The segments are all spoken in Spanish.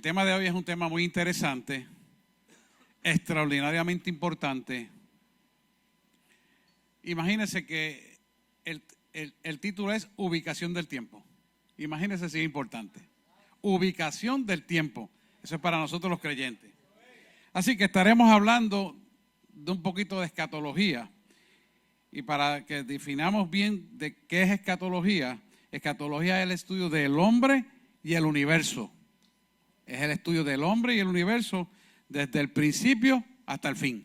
tema de hoy es un tema muy interesante, extraordinariamente importante. Imagínense que el título es Ubicación del tiempo. Imagínense si es importante. Ubicación del tiempo. Eso es para nosotros los creyentes. Así que estaremos hablando de un poquito de escatología. Y para que definamos bien de qué es escatología, escatología es el estudio del hombre y el universo. Es el estudio del hombre y el universo desde el principio hasta el fin.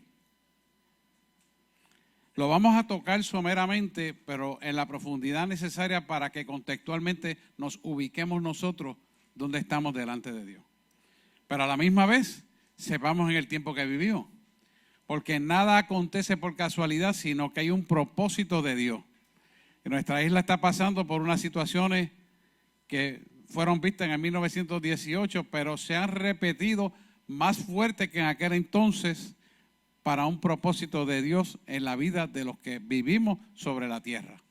Lo vamos a tocar someramente, pero en la profundidad necesaria para que contextualmente nos ubiquemos nosotros donde estamos delante de Dios. Pero a la misma vez, sepamos en el tiempo que vivimos. Porque nada acontece por casualidad, sino que hay un propósito de Dios. Y nuestra isla está pasando por unas situaciones que fueron vistas en el 1918, pero se han repetido más fuerte que en aquel entonces para un propósito de Dios en la vida de los que vivimos sobre la tierra.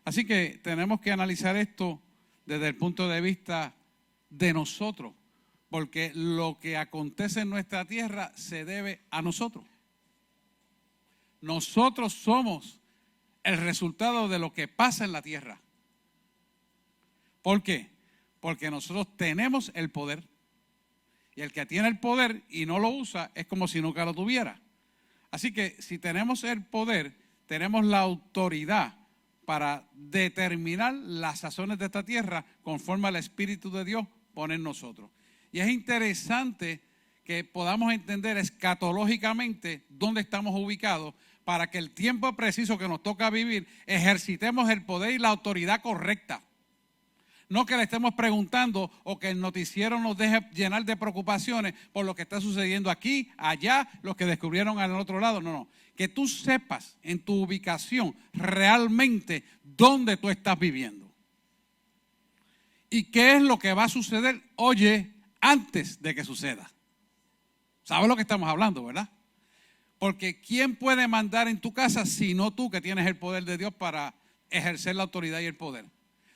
Así que tenemos que analizar esto desde el punto de vista de nosotros, porque lo que acontece en nuestra tierra se debe a nosotros. Nosotros somos el resultado de lo que pasa en la tierra. ¿Por qué? Porque nosotros tenemos el poder. Y el que tiene el poder y no lo usa es como si nunca lo tuviera. Así que si tenemos el poder, tenemos la autoridad para determinar las sazones de esta tierra conforme al Espíritu de Dios pone en nosotros. Y es interesante que podamos entender escatológicamente dónde estamos ubicados para que el tiempo preciso que nos toca vivir ejercitemos el poder y la autoridad correcta. No que le estemos preguntando o que el noticiero nos deje llenar de preocupaciones por lo que está sucediendo aquí, allá, los que descubrieron al otro lado. No. Que tú sepas en tu ubicación realmente dónde tú estás viviendo. Y qué es lo que va a suceder, oye, antes de que suceda. ¿Sabes lo que estamos hablando, verdad? Porque ¿quién puede mandar en tu casa sino tú que tienes el poder de Dios para ejercer la autoridad y el poder?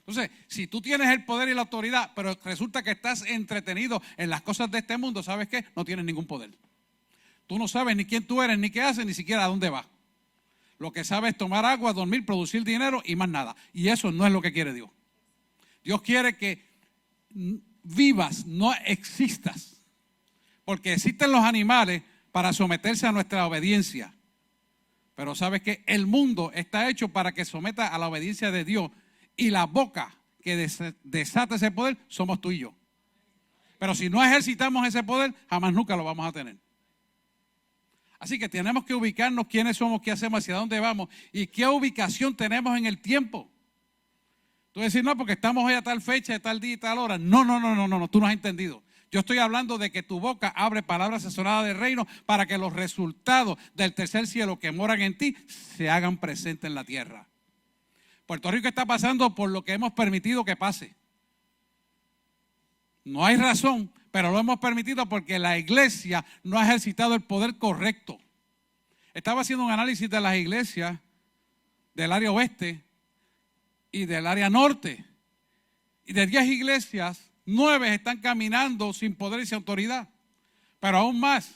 Entonces, si tú tienes el poder y la autoridad, pero resulta que estás entretenido en las cosas de este mundo, ¿sabes qué? No tienes ningún poder. Tú no sabes ni quién tú eres, ni qué haces, ni siquiera a dónde vas. Lo que sabes es tomar agua, dormir, producir dinero y más nada. Y eso no es lo que quiere Dios. Dios quiere que vivas, no existas. Porque existen los animales para someterse a nuestra obediencia. Pero ¿sabes qué? El mundo está hecho para que someta a la obediencia de Dios. Y la boca que desata ese poder somos tú y yo. Pero si no ejercitamos ese poder, jamás nunca lo vamos a tener. Así que tenemos que ubicarnos quiénes somos, qué hacemos, hacia dónde vamos y qué ubicación tenemos en el tiempo. Tú decir, no, porque estamos hoy a tal fecha, a tal día y tal hora. No, tú no has entendido. Yo estoy hablando de que tu boca abre palabras sazonadas del reino para que los resultados del tercer cielo que moran en ti se hagan presentes en la tierra. Puerto Rico está pasando por lo que hemos permitido que pase. No hay razón, pero lo hemos permitido porque la iglesia no ha ejercitado el poder correcto. Estaba haciendo un análisis de las iglesias del área oeste y del área norte. Y de 10 iglesias, 9 están caminando sin poder y sin autoridad. Pero aún más,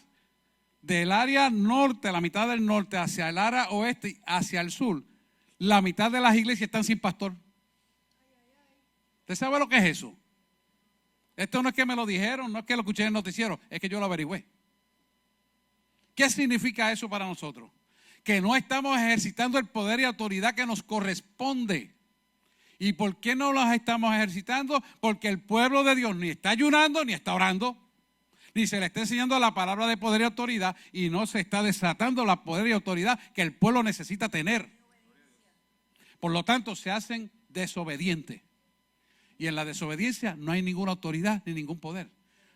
del área norte, la mitad del norte, hacia el área oeste y hacia el sur, la mitad de las iglesias están sin pastor. ¿Usted sabe lo que es eso? Esto no es que me lo dijeron, no es que lo escuché en el noticiero, es que yo lo averigüé. ¿Qué significa eso para nosotros? Que no estamos ejercitando el poder y autoridad que nos corresponde. ¿Y por qué no los estamos ejercitando? Porque el pueblo de Dios ni está ayunando ni está orando, ni se le está enseñando la palabra de poder y autoridad y no se está desatando la poder y autoridad que el pueblo necesita tener. Por lo tanto, se hacen desobedientes. Y en la desobediencia no hay ninguna autoridad ni ningún poder.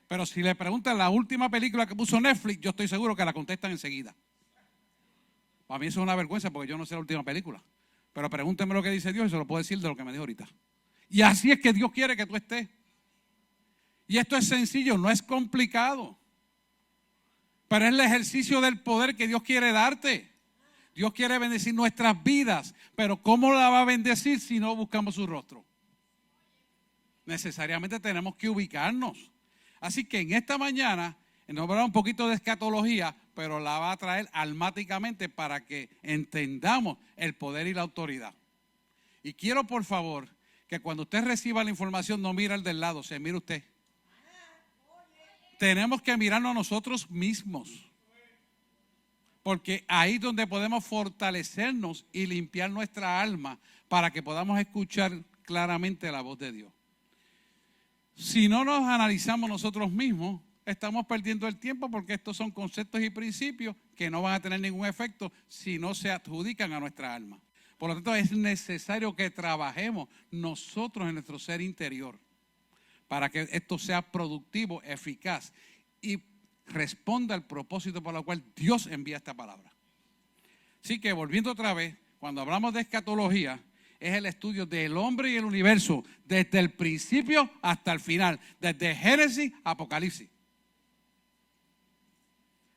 Pero si le preguntan la última película que puso Netflix, yo estoy seguro que la contestan enseguida. Para mí eso es una vergüenza porque yo no sé la última película. Pero pregúntenme lo que dice Dios y se lo puedo decir de lo que me dijo ahorita. Y así es que Dios quiere que tú estés. Y esto es sencillo, no es complicado. Pero es el ejercicio del poder que Dios quiere darte. Dios quiere bendecir nuestras vidas, pero ¿cómo la va a bendecir si no buscamos su rostro? Necesariamente tenemos que ubicarnos. Así que en esta mañana nos va a hablar un poquito de escatología, pero la va a traer almáticamente para que entendamos el poder y la autoridad. Y quiero, por favor, que cuando usted reciba la información no mire al del lado, se mire usted. Tenemos que mirarnos a nosotros mismos, porque ahí es donde podemos fortalecernos y limpiar nuestra alma para que podamos escuchar claramente la voz de Dios. Si no nos analizamos nosotros mismos, estamos perdiendo el tiempo, porque estos son conceptos y principios que no van a tener ningún efecto si no se adjudican a nuestra alma. Por lo tanto, es necesario que trabajemos nosotros en nuestro ser interior para que esto sea productivo, eficaz y responda al propósito por el cual Dios envía esta palabra. Así que, volviendo otra vez, cuando hablamos de escatología, es el estudio del hombre y el universo desde el principio hasta el final, desde Génesis a Apocalipsis.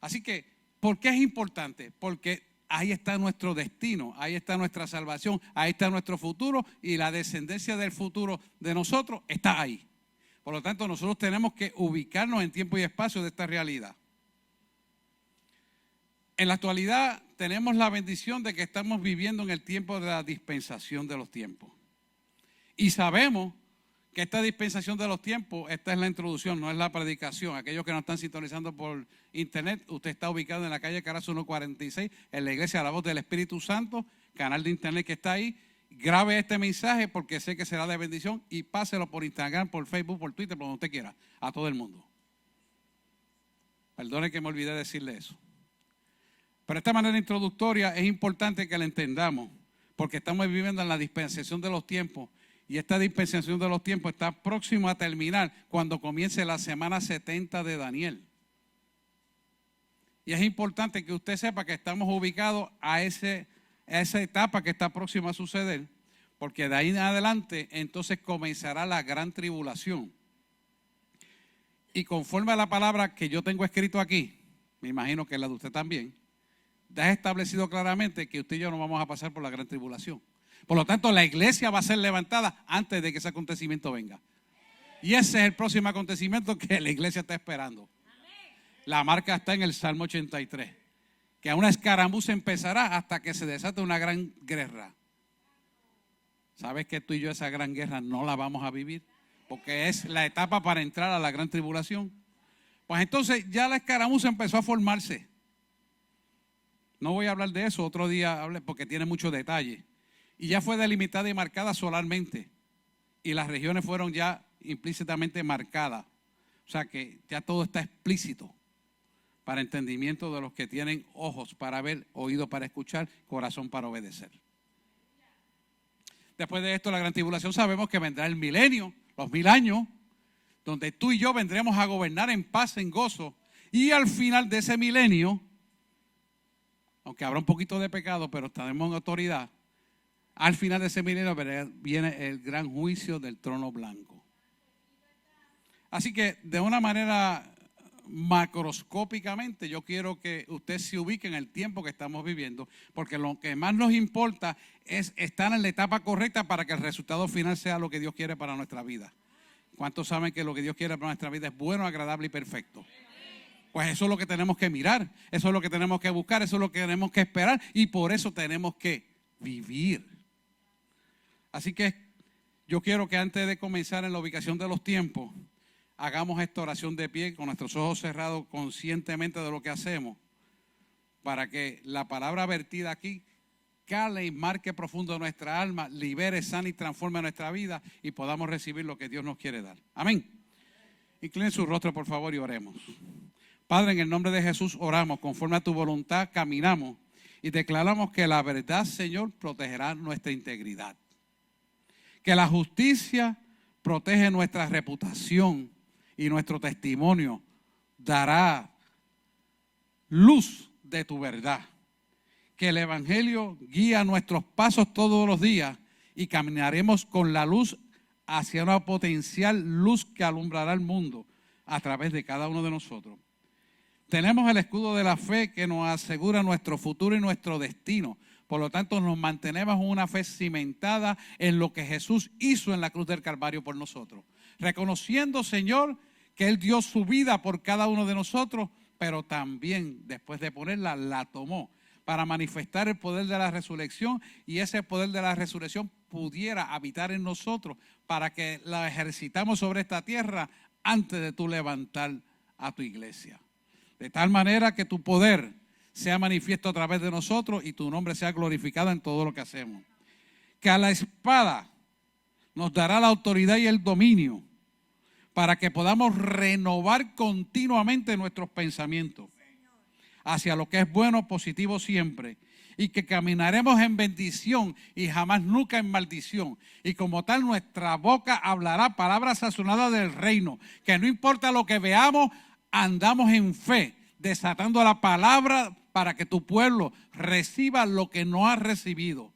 Así que, ¿por qué es importante? Porque ahí está nuestro destino, ahí está nuestra salvación, ahí está nuestro futuro, y la descendencia del futuro de nosotros está ahí. Por lo tanto, nosotros tenemos que ubicarnos en tiempo y espacio de esta realidad. En la actualidad tenemos la bendición de que estamos viviendo en el tiempo de la dispensación de los tiempos. Y sabemos que esta dispensación de los tiempos, esta es la introducción, no es la predicación. Aquellos que nos están sintonizando por internet, usted está ubicado en la calle Carazo 146, en la iglesia La Voz del Espíritu Santo, canal de internet que está ahí. Grabe este mensaje porque sé que será de bendición y páselo por Instagram, por Facebook, por Twitter, por donde usted quiera, a todo el mundo. Perdone que me olvidé decirle eso. Pero esta manera introductoria es importante que la entendamos, porque estamos viviendo en la dispensación de los tiempos. Y esta dispensación de los tiempos está próxima a terminar cuando comience la semana 70 de Daniel. Y es importante que usted sepa que estamos ubicados a esa etapa que está próxima a suceder, porque de ahí en adelante entonces comenzará la gran tribulación. Y conforme a la palabra que yo tengo escrito aquí, me imagino que la de usted también, está establecido claramente que usted y yo no vamos a pasar por la gran tribulación. Por lo tanto, la iglesia va a ser levantada antes de que ese acontecimiento venga. Y ese es el próximo acontecimiento que la iglesia está esperando. La marca está en el Salmo 83. Que una escaramuza empezará hasta que se desate una gran guerra. ¿Sabes que tú y yo esa gran guerra no la vamos a vivir? Porque es la etapa para entrar a la gran tribulación. Pues entonces ya la escaramuza empezó a formarse. No voy a hablar de eso, otro día hable porque tiene mucho detalle. Y ya fue delimitada y marcada solarmente. Y las regiones fueron ya implícitamente marcadas. O sea que ya todo está explícito para entendimiento de los que tienen ojos para ver, oídos para escuchar, corazón para obedecer. Después de esto, la gran tribulación, sabemos que vendrá el milenio, los 1000 años, donde tú y yo vendremos a gobernar en paz, en gozo. Y al final de ese milenio, aunque habrá un poquito de pecado, pero estaremos en autoridad. Al final de ese milenio viene el gran juicio del trono blanco. Así que de una manera macroscópicamente yo quiero que usted se ubique en el tiempo que estamos viviendo, porque lo que más nos importa es estar en la etapa correcta para que el resultado final sea lo que Dios quiere para nuestra vida. ¿Cuántos saben que lo que Dios quiere para nuestra vida es bueno, agradable y perfecto? Pues eso es lo que tenemos que mirar, eso es lo que tenemos que buscar, eso es lo que tenemos que esperar, y por eso tenemos que vivir. Así que yo quiero que antes de comenzar en la ubicación de los tiempos, hagamos esta oración de pie con nuestros ojos cerrados conscientemente de lo que hacemos, para que la palabra vertida aquí cale y marque profundo nuestra alma, libere, sane y transforme nuestra vida y podamos recibir lo que Dios nos quiere dar. Amén. Inclinen su rostro, por favor, y oremos. Padre, en el nombre de Jesús oramos, conforme a tu voluntad caminamos y declaramos que la verdad, Señor, protegerá nuestra integridad. Que la justicia protege nuestra reputación y nuestro testimonio dará luz de tu verdad. Que el Evangelio guía nuestros pasos todos los días y caminaremos con la luz hacia una potencial luz que alumbrará el mundo a través de cada uno de nosotros. Tenemos el escudo de la fe que nos asegura nuestro futuro y nuestro destino. Por lo tanto, nos mantenemos en una fe cimentada en lo que Jesús hizo en la cruz del Calvario por nosotros. Reconociendo, Señor, que Él dio su vida por cada uno de nosotros, pero también después de ponerla, la tomó para manifestar el poder de la resurrección, y ese poder de la resurrección pudiera habitar en nosotros para que la ejercitamos sobre esta tierra antes de tú levantar a tu iglesia. De tal manera que tu poder sea manifiesto a través de nosotros y tu nombre sea glorificado en todo lo que hacemos. Que a la espada nos dará la autoridad y el dominio para que podamos renovar continuamente nuestros pensamientos hacia lo que es bueno, positivo siempre, y que caminaremos en bendición y jamás nunca en maldición. Y como tal, nuestra boca hablará palabras sazonadas del reino, que no importa lo que veamos, andamos en fe, desatando la palabra para que tu pueblo reciba lo que no ha recibido.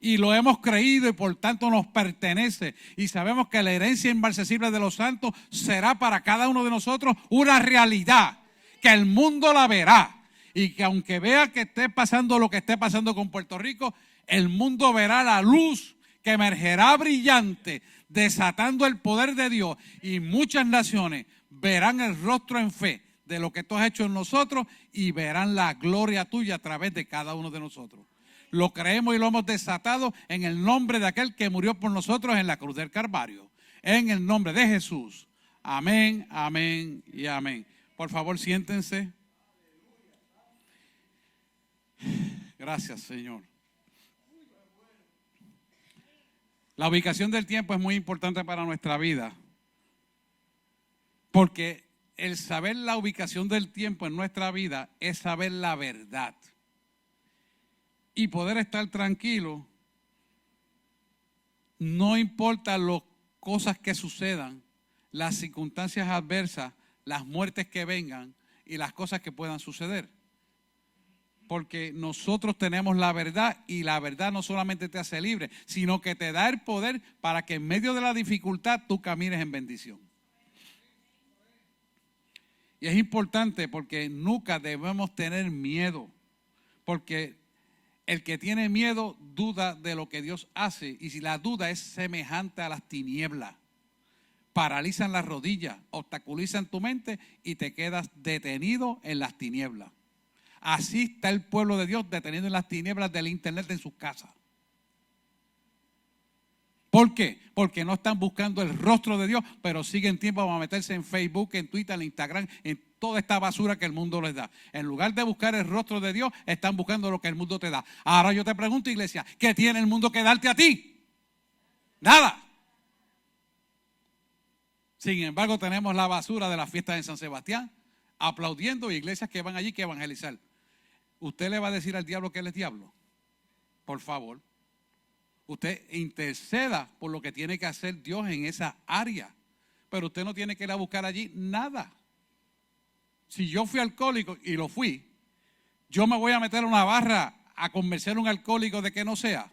Y lo hemos creído y por tanto nos pertenece. Y sabemos que la herencia inmarcesible de los santos será para cada uno de nosotros una realidad, que el mundo la verá. Y que aunque vea que esté pasando lo que esté pasando con Puerto Rico, el mundo verá la luz que emergerá brillante, desatando el poder de Dios. Y muchas naciones verán el rostro en fe de lo que tú has hecho en nosotros y verán la gloria tuya a través de cada uno de nosotros. Lo creemos y lo hemos desatado en el nombre de aquel que murió por nosotros en la cruz del Calvario. En el nombre de Jesús. Amén, amén y amén. Por favor, siéntense. Gracias, Señor. La ubicación del tiempo es muy importante para nuestra vida, porque el saber la ubicación del tiempo en nuestra vida es saber la verdad y poder estar tranquilo. No importa las cosas que sucedan, las circunstancias adversas, las muertes que vengan y las cosas que puedan suceder. Porque nosotros tenemos la verdad y la verdad no solamente te hace libre, sino que te da el poder para que en medio de la dificultad tú camines en bendición. Y es importante porque nunca debemos tener miedo, porque el que tiene miedo duda de lo que Dios hace, y si la duda es semejante a las tinieblas, paralizan las rodillas, obstaculizan tu mente y te quedas detenido en las tinieblas. Así está el pueblo de Dios detenido en las tinieblas del internet en sus casas. ¿Por qué? Porque no están buscando el rostro de Dios, pero siguen tiempo para meterse en Facebook, en Twitter, en Instagram, en toda esta basura que el mundo les da. En lugar de buscar el rostro de Dios, están buscando lo que el mundo te da. Ahora yo te pregunto, iglesia, ¿qué tiene el mundo que darte a ti? Nada. Sin embargo, tenemos la basura de las fiestas en San Sebastián, aplaudiendo iglesias que van allí que evangelizar. ¿Usted le va a decir al diablo que él es diablo? Por favor. Usted interceda por lo que tiene que hacer Dios en esa área. Pero usted no tiene que ir a buscar allí nada. Si yo fui alcohólico, y lo fui, yo me voy a meter a una barra a convencer a un alcohólico de que no sea.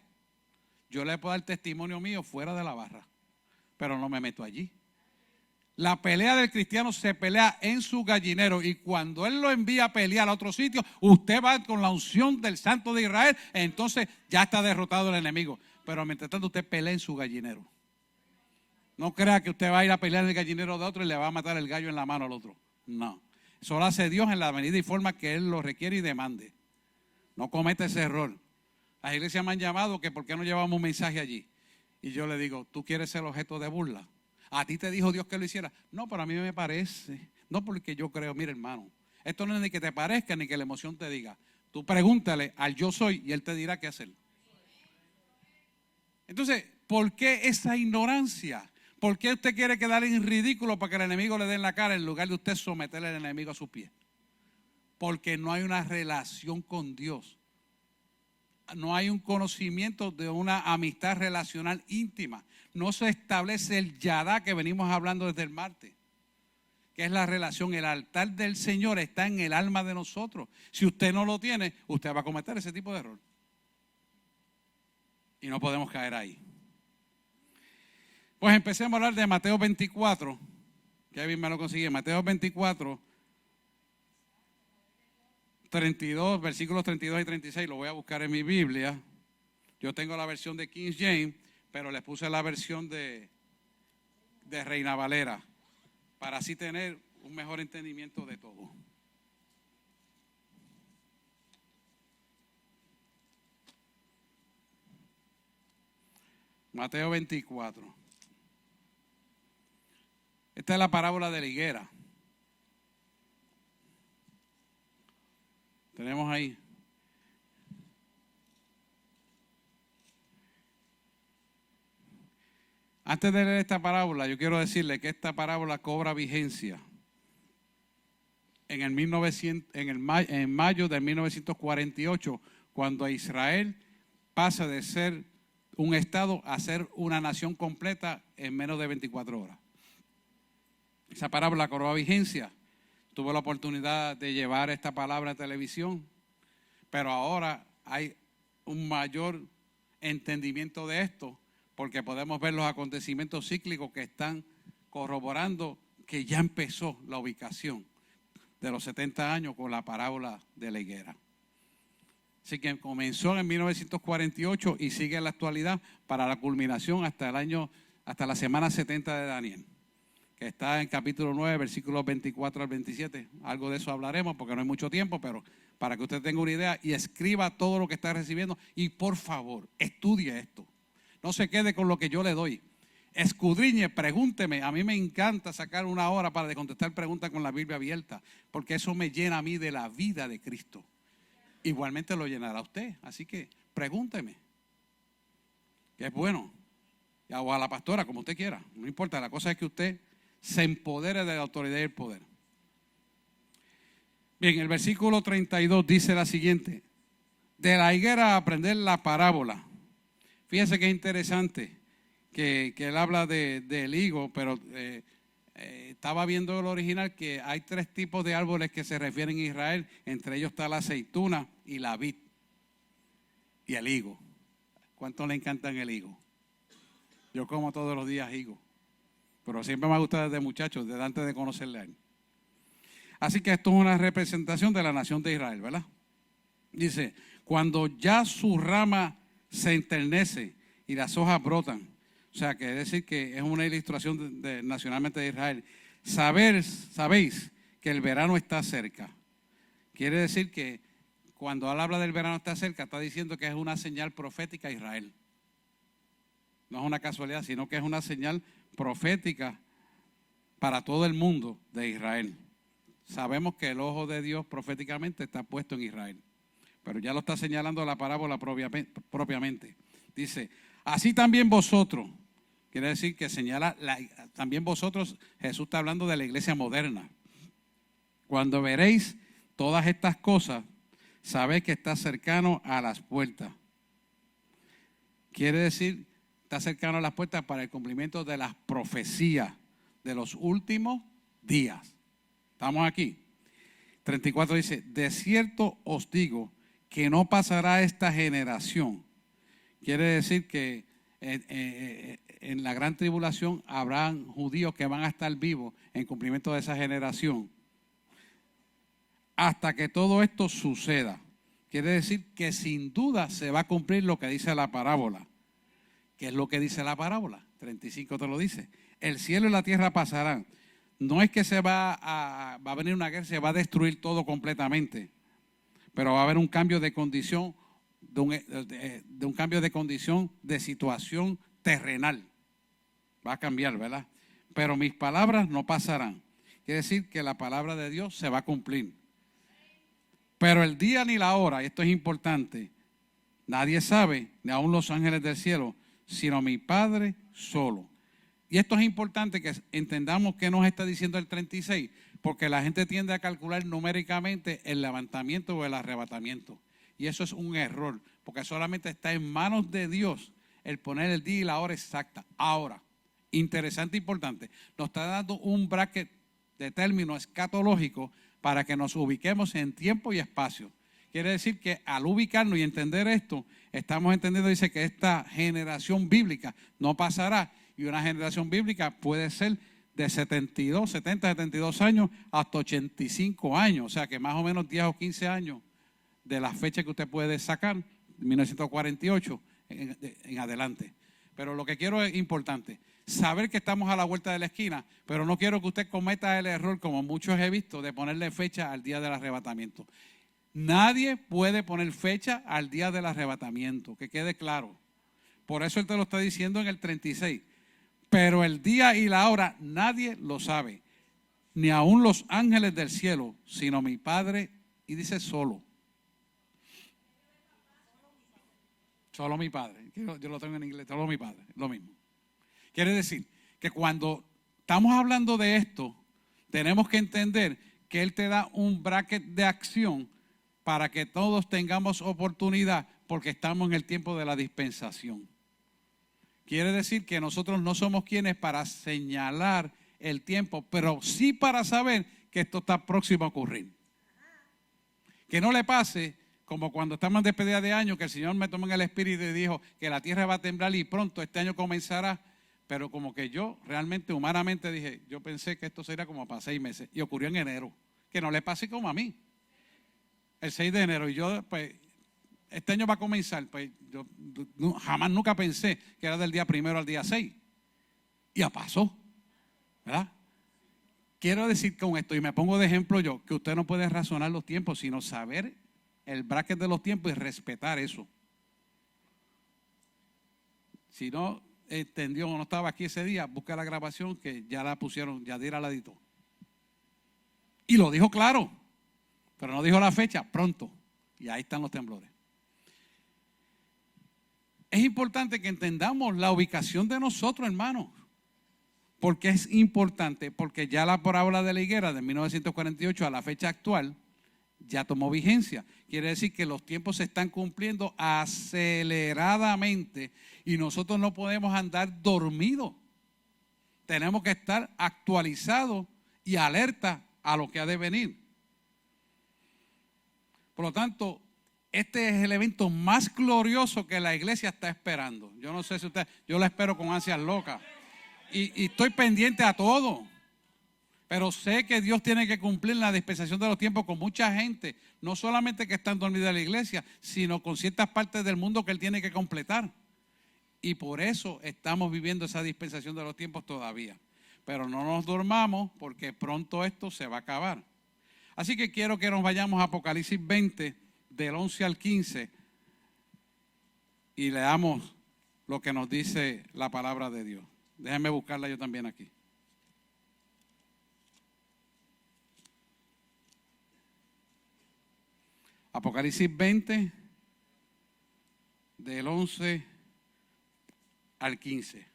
Yo le puedo dar testimonio mío fuera de la barra, pero no me meto allí. La pelea del cristiano se pelea en su gallinero, y cuando él lo envía a pelear a otro sitio, usted va con la unción del Santo de Israel, entonces ya está derrotado el enemigo. Pero mientras tanto usted pelea en su gallinero. No crea que usted va a ir a pelear en el gallinero de otro y le va a matar el gallo en la mano al otro. No. Eso lo hace Dios en la medida y forma que Él lo requiere y demande. No cometa ese error. Las iglesias me han llamado que por qué no llevamos un mensaje allí. Y yo le digo, ¿tú quieres ser objeto de burla? ¿A ti te dijo Dios que lo hiciera? No, pero a mí me parece. No, porque yo creo, mire hermano, esto no es ni que te parezca ni que la emoción te diga. Tú pregúntale al yo soy y Él te dirá qué hacer. Entonces, ¿por qué esa ignorancia? ¿Por qué usted quiere quedar en ridículo para que el enemigo le dé en la cara en lugar de usted someterle al enemigo a sus pies? Porque no hay una relación con Dios. No hay un conocimiento de una amistad relacional íntima. No se establece el yadá que venimos hablando desde el martes, que es la relación. El altar del Señor está en el alma de nosotros. Si usted no lo tiene, usted va a cometer ese tipo de error. Y no podemos caer ahí. Pues empecemos a hablar de Mateo 24. Kevin me lo consigue. Mateo 24, 32, versículos 32 y 36. Lo voy a buscar en mi Biblia. Yo tengo la versión de King James, pero les puse la versión de Reina Valera. para así tener un mejor entendimiento de todo. Mateo 24. Esta es la parábola de la higuera. Tenemos ahí. Antes de leer esta parábola, yo quiero decirle que esta parábola cobra vigencia en mayo de 1948, cuando Israel pasa de ser un estado a ser una nación completa en menos de 24 horas. Esa parábola cobró vigencia. Tuve la oportunidad de llevar esta palabra a televisión, pero ahora hay un mayor entendimiento de esto, porque podemos ver los acontecimientos cíclicos que están corroborando que ya empezó la ubicación de los 70 años con la parábola de la higuera. Así que comenzó en 1948 y sigue en la actualidad para la culminación hasta la semana 70 de Daniel, que está en capítulo 9, versículos 24 al 27. Algo de eso hablaremos porque no hay mucho tiempo, pero para que usted tenga una idea y escriba todo lo que está recibiendo. Y por favor, estudie esto. No se quede con lo que yo le doy. Escudriñe, pregúnteme. A mí me encanta sacar una hora para contestar preguntas con la Biblia abierta, porque eso me llena a mí de la vida de Cristo. Igualmente lo llenará usted. Así que pregúnteme. Que es bueno. O a la pastora, como usted quiera. No importa, la cosa es que usted se empodere de la autoridad y el poder. Bien, el versículo 32 dice la siguiente: de la higuera aprender la parábola. Fíjese que es interesante que él habla del higo, pero estaba viendo el original que hay 3 tipos de árboles que se refieren a Israel. Entre ellos está la aceituna y la vid y el higo. ¿Cuánto le encantan el higo? Yo como todos los días higo, pero siempre me ha gustado desde muchacho, desde antes de conocerle a él. Así que esto es una representación de la nación de Israel, ¿verdad? Dice, cuando ya su rama se enternece y las hojas brotan. O sea, que es decir que es una ilustración nacionalmente de Israel. Sabéis que el verano está cerca. Quiere decir que cuando él habla del verano está cerca, está diciendo que es una señal profética a Israel. No es una casualidad, sino que es una señal profética para todo el mundo de Israel. Sabemos que el ojo de Dios proféticamente está puesto en Israel, pero ya lo está señalando la parábola propiamente. Dice, así también vosotros, quiere decir que señala, también vosotros, Jesús está hablando de la iglesia moderna. Cuando veréis todas estas cosas, sabéis que está cercano a las puertas. Quiere decir, está cercano a las puertas para el cumplimiento de las profecías de los últimos días. ¿Estamos aquí? 34 dice, de cierto os digo que no pasará esta generación. Quiere decir que en la gran tribulación habrán judíos que van a estar vivos en cumplimiento de esa generación hasta que todo esto suceda. Quiere decir que sin duda se va a cumplir lo que dice la parábola. ¿Qué es lo que dice la parábola? 35 te lo dice. El cielo y la tierra pasarán. No es que va a venir una guerra, se va a destruir todo completamente, pero va a haber un cambio de condición, de un cambio de condición de situación terrenal. Va a cambiar, ¿verdad? Pero mis palabras no pasarán. Quiere decir que la palabra de Dios se va a cumplir. Pero el día ni la hora, y esto es importante, nadie sabe, ni aun los ángeles del cielo, sino mi Padre solo. Y esto es importante que entendamos qué nos está diciendo el 36, porque la gente tiende a calcular numéricamente el levantamiento o el arrebatamiento. Y eso es un error, porque solamente está en manos de Dios el poner el día y la hora exacta. Ahora, interesante e importante, nos está dando un bracket de término escatológico para que nos ubiquemos en tiempo y espacio. Quiere decir que al ubicarnos y entender esto, estamos entendiendo, dice que esta generación bíblica no pasará. Y una generación bíblica puede ser de 70, 72 años hasta 85 años. O sea que más o menos 10 o 15 años de la fecha que usted puede sacar, 1948 en adelante. Pero lo que quiero es importante. saber que estamos a la vuelta de la esquina, pero no quiero que usted cometa el error, como muchos he visto, de ponerle fecha al día del arrebatamiento. Nadie puede poner fecha al día del arrebatamiento, que quede claro. Por eso él te lo está diciendo en el 36. Pero el día y la hora nadie lo sabe, ni aun los ángeles del cielo, sino mi Padre, y dice solo. Solo mi Padre. Yo lo tengo en inglés, solo mi Padre, lo mismo. Quiere decir que cuando estamos hablando de esto, tenemos que entender que Él te da un bracket de acción para que todos tengamos oportunidad, porque estamos en el tiempo de la dispensación. Quiere decir que nosotros no somos quienes para señalar el tiempo, pero sí para saber que esto está próximo a ocurrir. Que no le pase como cuando estamos en despedida de año, que el Señor me tomó en el espíritu y dijo que la tierra va a temblar y pronto este año comenzará, pero como que yo realmente humanamente dije, yo pensé que esto sería como para 6 meses y ocurrió en enero. Que no le pase como a mí, el 6 de enero, y yo pues este año va a comenzar, pues yo jamás nunca pensé que era del día 1 al día 6 y ya pasó, ¿verdad? Quiero decir con esto, y me pongo de ejemplo yo, que usted no puede razonar los tiempos, sino saber el bracket de los tiempos y respetar eso. Si no entendió o no estaba aquí ese día, busca la grabación que ya la pusieron, Yadira la editó. Y lo dijo claro, pero no dijo la fecha, pronto. Y ahí están los temblores. Es importante que entendamos la ubicación de nosotros, hermanos. ¿Por qué es importante? Porque ya la parábola de la higuera de 1948 a la fecha actual ya tomó vigencia. Quiere decir que los tiempos se están cumpliendo aceleradamente y nosotros no podemos andar dormidos. Tenemos que estar actualizados y alerta a lo que ha de venir. Por lo tanto, este es el evento más glorioso que la iglesia está esperando. Yo no sé si usted, yo lo espero con ansias locas. Y estoy pendiente a todo. Pero sé que Dios tiene que cumplir la dispensación de los tiempos con mucha gente. No solamente que están dormidas en la iglesia, sino con ciertas partes del mundo que Él tiene que completar. Y por eso estamos viviendo esa dispensación de los tiempos todavía. Pero no nos dormamos porque pronto esto se va a acabar. Así que quiero que nos vayamos a Apocalipsis 20, del 11 al 15, y leamos lo que nos dice la palabra de Dios. Déjenme buscarla yo también aquí. Apocalipsis 20, del 11 al 15.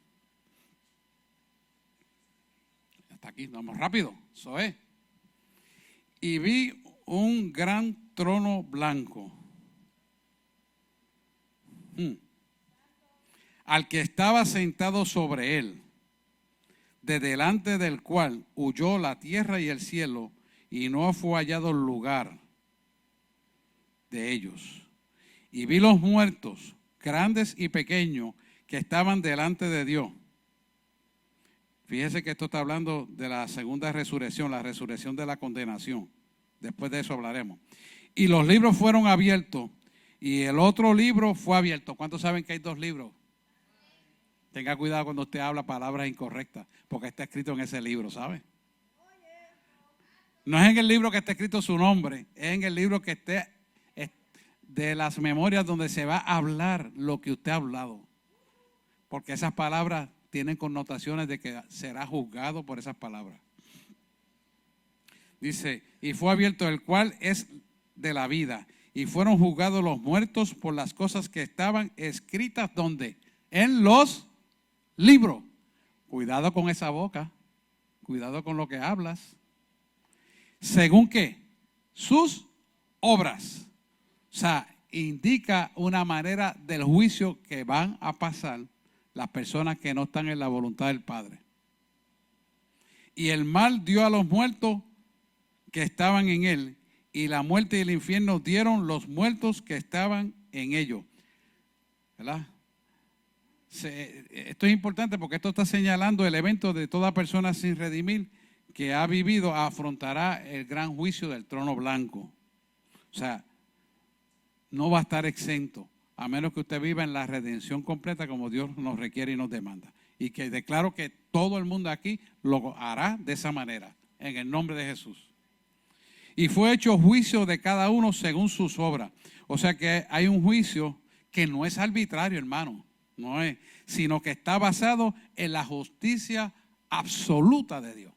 Hasta aquí, vamos rápido, eso es. Y vi un gran trono blanco, al que estaba sentado sobre él, de delante del cual huyó la tierra y el cielo, y no fue hallado lugar de ellos. Y vi los muertos, grandes y pequeños, que estaban delante de Dios. Fíjese que esto está hablando de la segunda resurrección, la resurrección de la condenación. Después de eso hablaremos. Y los libros fueron abiertos y el otro libro fue abierto. ¿Cuántos saben que hay 2 libros? Tenga cuidado cuando usted habla palabras incorrectas, porque está escrito en ese libro, ¿sabe? No es en el libro que está escrito su nombre, es en el libro que esté de las memorias donde se va a hablar lo que usted ha hablado. Porque esas palabras tienen connotaciones de que será juzgado por esas palabras. Dice, y fue abierto el cual es de la vida, y fueron juzgados los muertos por las cosas que estaban escritas, ¿dónde? En los libros. Cuidado con esa boca, cuidado con lo que hablas. ¿Según qué? Sus obras. O sea, indica una manera del juicio que van a pasar las personas que no están en la voluntad del Padre. Y el mal dio a los muertos que estaban en él, y la muerte y el infierno dieron los muertos que estaban en ellos. ¿Verdad? Esto es importante porque esto está señalando el evento de toda persona sin redimir que ha vivido, afrontará el gran juicio del trono blanco. O sea, no va a estar exento, a menos que usted viva en la redención completa como Dios nos requiere y nos demanda. Y que declaro que todo el mundo aquí lo hará de esa manera, en el nombre de Jesús. Y fue hecho juicio de cada uno según sus obras. O sea que hay un juicio que no es arbitrario, hermano, no es, sino que está basado en la justicia absoluta de Dios.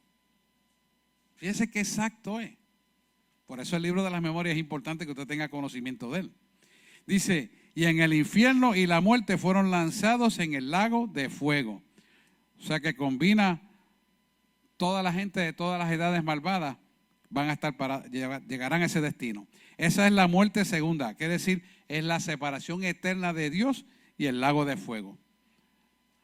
Fíjese qué exacto es. Por eso el libro de las memorias es importante que usted tenga conocimiento de él. Dice, y en el infierno y la muerte fueron lanzados en el lago de fuego. O sea que combina toda la gente de todas las edades malvadas van a estar llegarán a ese destino. Esa es la muerte segunda, quiere decir, es la separación eterna de Dios y el lago de fuego.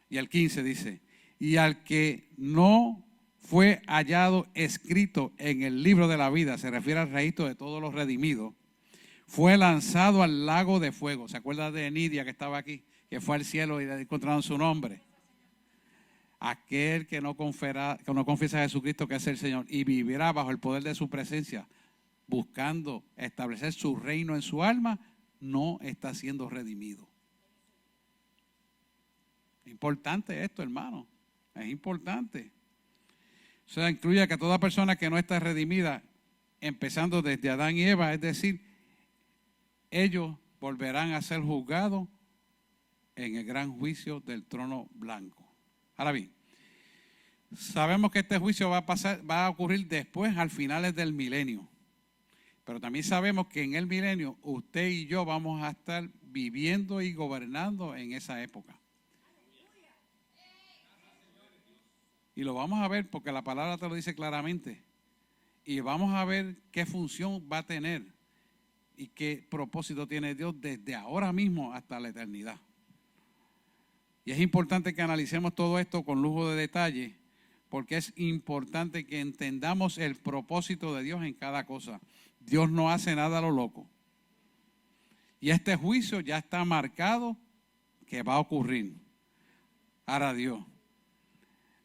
Y el 15 dice, y al que no fue hallado escrito en el libro de la vida, se refiere al registro de todos los redimidos, fue lanzado al lago de fuego. ¿Se acuerda de Nidia que estaba aquí? Que fue al cielo y encontraron su nombre. Aquel que no confiesa a Jesucristo que es el Señor y vivirá bajo el poder de su presencia, buscando establecer su reino en su alma, no está siendo redimido. Importante esto, hermano. Es importante. O sea, incluye que toda persona que no está redimida, empezando desde Adán y Eva, es decir, ellos volverán a ser juzgados en el gran juicio del trono blanco. Ahora bien, sabemos que este juicio va a ocurrir después, al finales del milenio. Pero también sabemos que en el milenio usted y yo vamos a estar viviendo y gobernando en esa época. Y lo vamos a ver porque la palabra te lo dice claramente. Y vamos a ver qué función va a tener y qué propósito tiene Dios desde ahora mismo hasta la eternidad. Y es importante que analicemos todo esto con lujo de detalle, porque es importante que entendamos el propósito de Dios en cada cosa. Dios no hace nada a lo loco. Y este juicio ya está marcado que va a ocurrir. Ahora Dios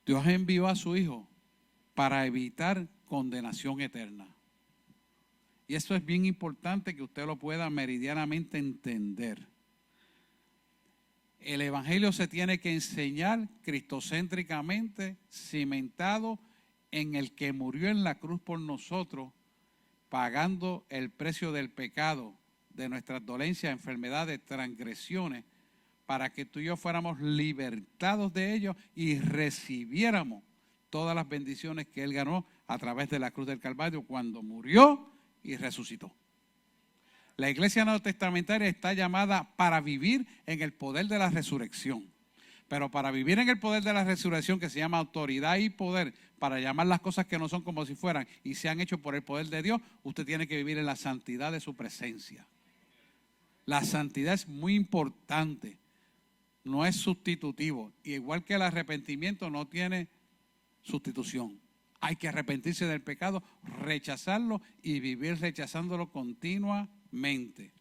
envió a su Hijo para evitar condenación eterna. Y eso es bien importante que usted lo pueda meridianamente entender. El evangelio se tiene que enseñar cristocéntricamente, cimentado en el que murió en la cruz por nosotros, pagando el precio del pecado, de nuestras dolencias, enfermedades, transgresiones, para que tú y yo fuéramos libertados de ellos y recibiéramos todas las bendiciones que Él ganó a través de la cruz del Calvario cuando murió y resucitó. La iglesia neotestamentaria está llamada para vivir en el poder de la resurrección. Pero para vivir en el poder de la resurrección, que se llama autoridad y poder, para llamar las cosas que no son como si fueran y se han hecho por el poder de Dios, usted tiene que vivir en la santidad de su presencia. La santidad es muy importante, no es sustitutivo. Y igual que el arrepentimiento no tiene sustitución. Hay que arrepentirse del pecado, rechazarlo y vivir rechazándolo continuamente.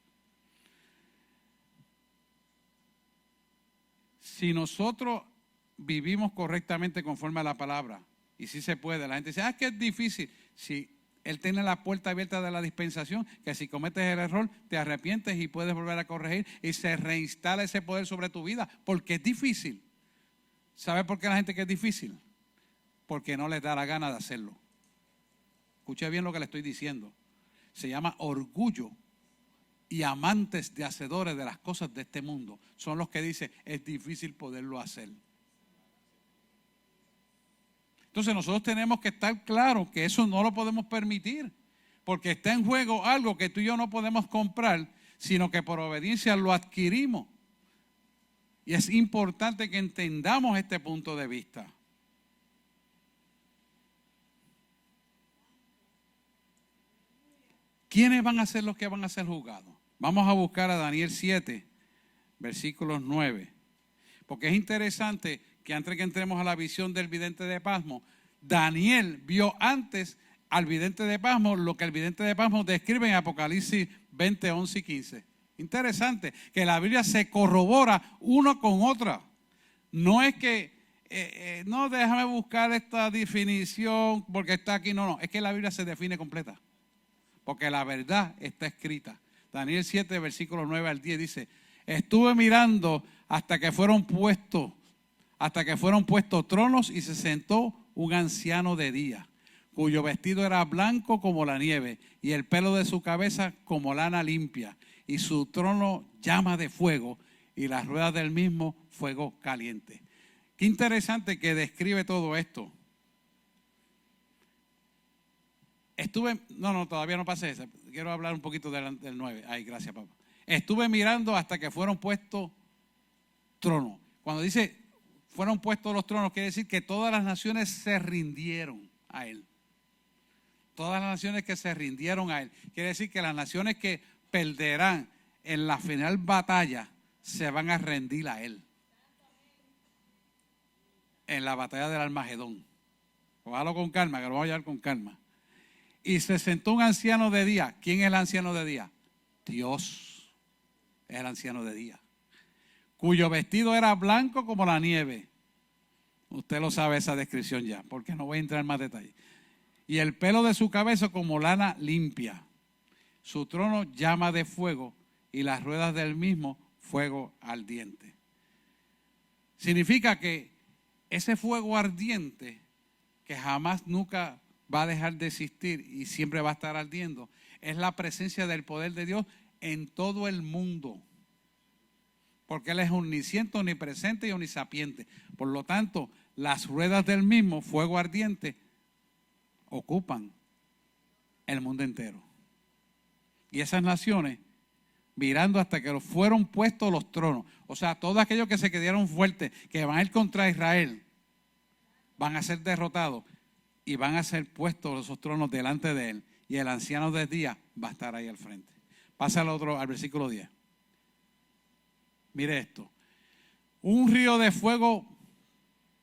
Si nosotros vivimos correctamente conforme a la palabra, y si se puede, la gente dice, es que es difícil. Si Él tiene la puerta abierta de la dispensación, que si cometes el error, te arrepientes y puedes volver a corregir y se reinstala ese poder sobre tu vida, porque es difícil. ¿Sabe por qué la gente que es difícil? Porque no les da la gana de hacerlo. Escuche bien lo que le estoy diciendo. Se llama orgullo y amantes de hacedores de las cosas de este mundo. Son los que dicen, es difícil poderlo hacer. Entonces nosotros tenemos que estar claros que eso no lo podemos permitir. Porque está en juego algo que tú y yo no podemos comprar, sino que por obediencia lo adquirimos. Y es importante que entendamos este punto de vista. ¿Quiénes van a ser los que van a ser juzgados? Vamos a buscar a Daniel 7, versículos 9. Porque es interesante que antes que entremos a la visión del vidente de Pasmo, Daniel vio antes al vidente de Pasmo lo que el vidente de Pasmo describe en Apocalipsis 20, 11 y 15. Interesante que la Biblia se corrobora uno con otra. No es que, no, déjame buscar esta definición porque está aquí. No, es que la Biblia se define completa. Porque la verdad está escrita. Daniel 7, versículos 9 al 10 dice, estuve mirando hasta que fueron puestos hasta que fueron puestos tronos y se sentó un anciano de día, cuyo vestido era blanco como la nieve y el pelo de su cabeza como lana limpia, y su trono llama de fuego y las ruedas del mismo fuego caliente. Qué interesante que describe todo esto. Todavía no pasé esa. Quiero hablar un poquito del 9. Ay, gracias, papá. Estuve mirando hasta que fueron puestos tronos. Cuando dice fueron puestos los tronos, quiere decir que todas las naciones se rindieron a él. Todas las naciones que se rindieron a él. Quiere decir que las naciones que perderán en la final batalla se van a rendir a él. En la batalla del Armagedón. Cójalo con calma, que lo vamos a llevar con calma. Y se sentó un anciano de día. ¿Quién es el anciano de día? Dios es el anciano de día. Cuyo vestido era blanco como la nieve. Usted lo sabe esa descripción ya, porque no voy a entrar en más detalles. Y el pelo de su cabeza como lana limpia. Su trono llama de fuego y las ruedas del mismo fuego ardiente. Significa que ese fuego ardiente, que jamás nunca va a dejar de existir y siempre va a estar ardiendo, es la presencia del poder de Dios en todo el mundo. Porque Él es omnisciente, omnipresente y omnisapiente. Por lo tanto, las ruedas del mismo fuego ardiente ocupan el mundo entero. Y esas naciones, mirando hasta que fueron puestos los tronos, o sea, todos aquellos que se quedaron fuertes, que van a ir contra Israel, van a ser derrotados y van a ser puestos esos tronos delante de él. Y el anciano de día va a estar ahí al frente. Pasa al versículo 10. Mire esto. Un río de fuego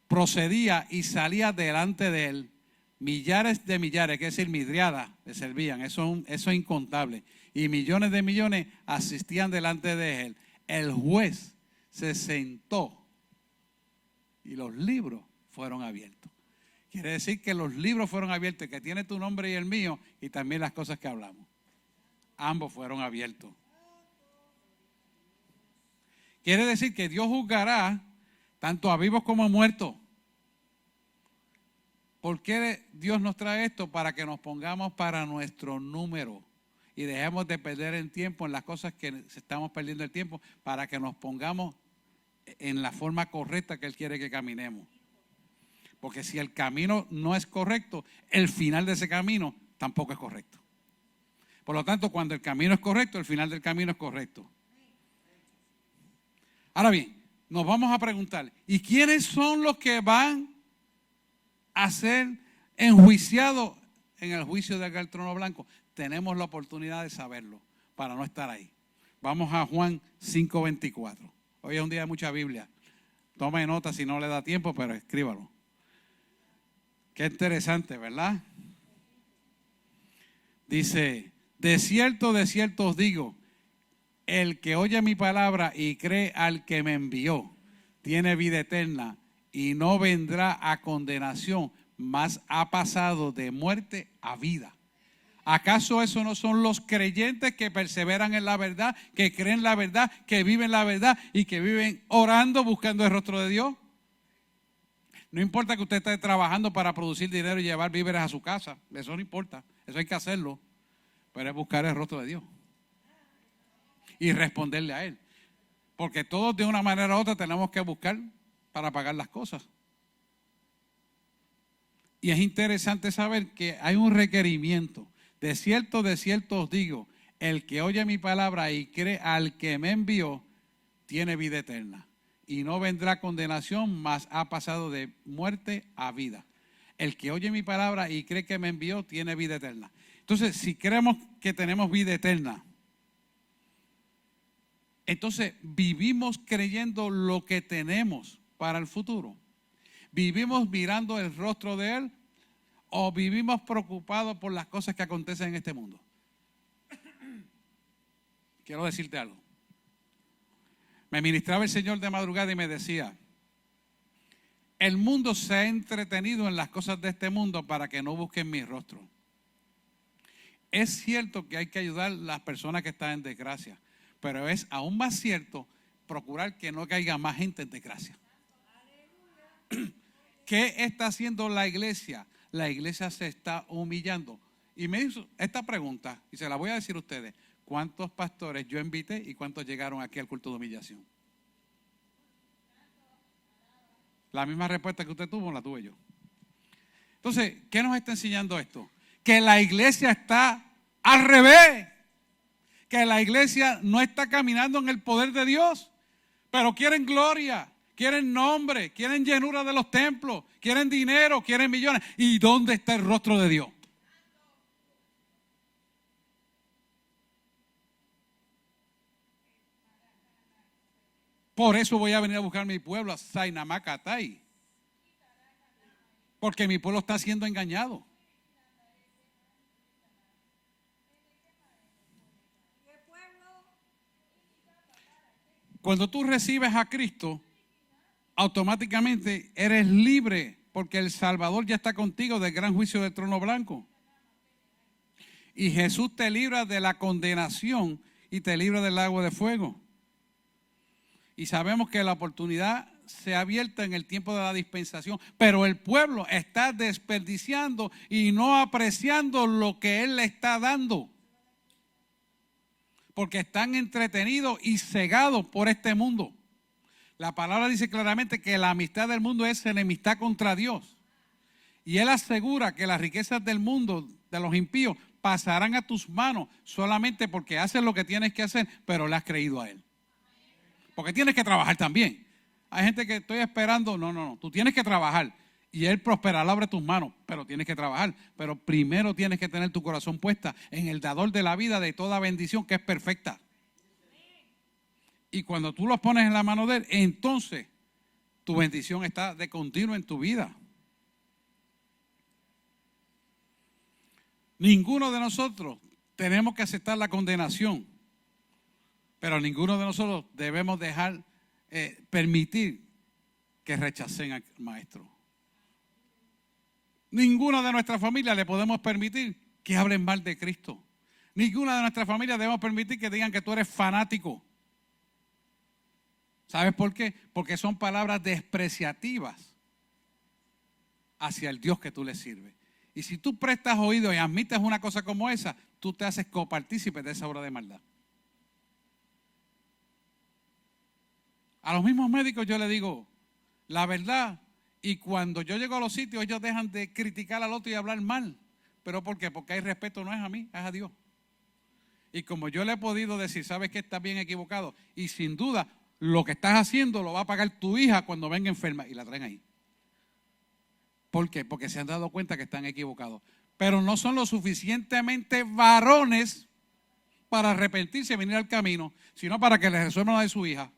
procedía y salía delante de él. Millares de millares, que es decir, midriadas, le servían. Eso es incontable. Y millones de millones asistían delante de él. El juez se sentó y los libros fueron abiertos. Quiere decir que los libros fueron abiertos, que tiene tu nombre y el mío, y también las cosas que hablamos. Ambos fueron abiertos. Quiere decir que Dios juzgará tanto a vivos como a muertos. ¿Por qué Dios nos trae esto? Para que nos pongamos para nuestro número y dejemos de perder el tiempo en las cosas que estamos perdiendo el tiempo, para que nos pongamos en la forma correcta que Él quiere que caminemos. Porque si el camino no es correcto, el final de ese camino tampoco es correcto. Por lo tanto, cuando el camino es correcto, el final del camino es correcto. Ahora bien, nos vamos a preguntar, ¿y quiénes son los que van a ser enjuiciados en el juicio del trono blanco? Tenemos la oportunidad de saberlo para no estar ahí. Vamos a Juan 5:24. Hoy es un día de mucha Biblia. Tome nota si no le da tiempo, pero escríbalo. Qué interesante, ¿verdad? Dice, de cierto os digo, el que oye mi palabra y cree al que me envió, tiene vida eterna y no vendrá a condenación, mas ha pasado de muerte a vida. ¿Acaso eso no son los creyentes que perseveran en la verdad, que creen la verdad, que viven la verdad y que viven orando, buscando el rostro de Dios? No importa que usted esté trabajando para producir dinero y llevar víveres a su casa, eso no importa, eso hay que hacerlo, pero es buscar el rostro de Dios y responderle a Él, porque todos de una manera u otra tenemos que buscar para pagar las cosas. Y es interesante saber que hay un requerimiento. De cierto os digo, el que oye mi palabra y cree al que me envió, tiene vida eterna. Y no vendrá condenación, mas ha pasado de muerte a vida. El que oye mi palabra y cree que me envió, tiene vida eterna. Entonces, si creemos que tenemos vida eterna, entonces vivimos creyendo lo que tenemos para el futuro. ¿Vivimos mirando el rostro de Él o vivimos preocupados por las cosas que acontecen en este mundo? Quiero decirte algo. Me ministraba el Señor de madrugada y me decía, el mundo se ha entretenido en las cosas de este mundo para que no busquen mi rostro. Es cierto que hay que ayudar a las personas que están en desgracia, pero es aún más cierto procurar que no caiga más gente en desgracia. ¿qué está haciendo la iglesia? La iglesia se está humillando. Y me hizo esta pregunta, y se la voy a decir a ustedes. ¿Cuántos pastores yo invité y cuántos llegaron aquí al culto de humillación? La misma respuesta que usted tuvo, la tuve yo. Entonces, ¿qué nos está enseñando esto? Que la iglesia está al revés. Que la iglesia no está caminando en el poder de Dios, pero quieren gloria, quieren nombre, quieren llenura de los templos, quieren dinero, quieren millones. ¿Y dónde está el rostro de Dios? Por eso voy a venir a buscar mi pueblo, a Sainamacatay. Porque mi pueblo está siendo engañado. Cuando tú recibes a Cristo, automáticamente eres libre, porque el Salvador ya está contigo del gran juicio del trono blanco. Y Jesús te libra de la condenación y te libra del agua de fuego. Y sabemos que la oportunidad se ha abierto en el tiempo de la dispensación, pero el pueblo está desperdiciando y no apreciando lo que Él le está dando. Porque están entretenidos y cegados por este mundo. La palabra dice claramente que la amistad del mundo es enemistad contra Dios. Y Él asegura que las riquezas del mundo, de los impíos, pasarán a tus manos solamente porque haces lo que tienes que hacer, pero le has creído a Él. Porque tienes que trabajar también. Hay gente que estoy esperando, no, tú tienes que trabajar. Y Él prosperará, abre tus manos, pero tienes que trabajar. Pero primero tienes que tener tu corazón puesta en el dador de la vida, de toda bendición, que es perfecta. Y cuando tú los pones en la mano de Él, entonces tu bendición está de continuo en tu vida. Ninguno de nosotros tenemos que aceptar la condenación, pero ninguno de nosotros debemos dejar, permitir que rechacen al Maestro. Ninguna de nuestra familia le podemos permitir que hablen mal de Cristo. Ninguna de nuestra familia debemos permitir que digan que tú eres fanático. ¿Sabes por qué? Porque son palabras despreciativas hacia el Dios que tú le sirves. Y si tú prestas oído y admites una cosa como esa, tú te haces copartícipe de esa obra de maldad. A los mismos médicos yo les digo la verdad, y cuando yo llego a los sitios ellos dejan de criticar al otro y hablar mal. ¿Pero por qué? Porque hay respeto, no es a mí, es a Dios. Y como yo le he podido decir, sabes que estás bien equivocado, y sin duda lo que estás haciendo lo va a pagar tu hija cuando venga enferma, y la traen ahí. ¿Por qué? Porque se han dado cuenta que están equivocados. Pero no son lo suficientemente varones para arrepentirse y venir al camino, sino para que les resuelvan la de su hija.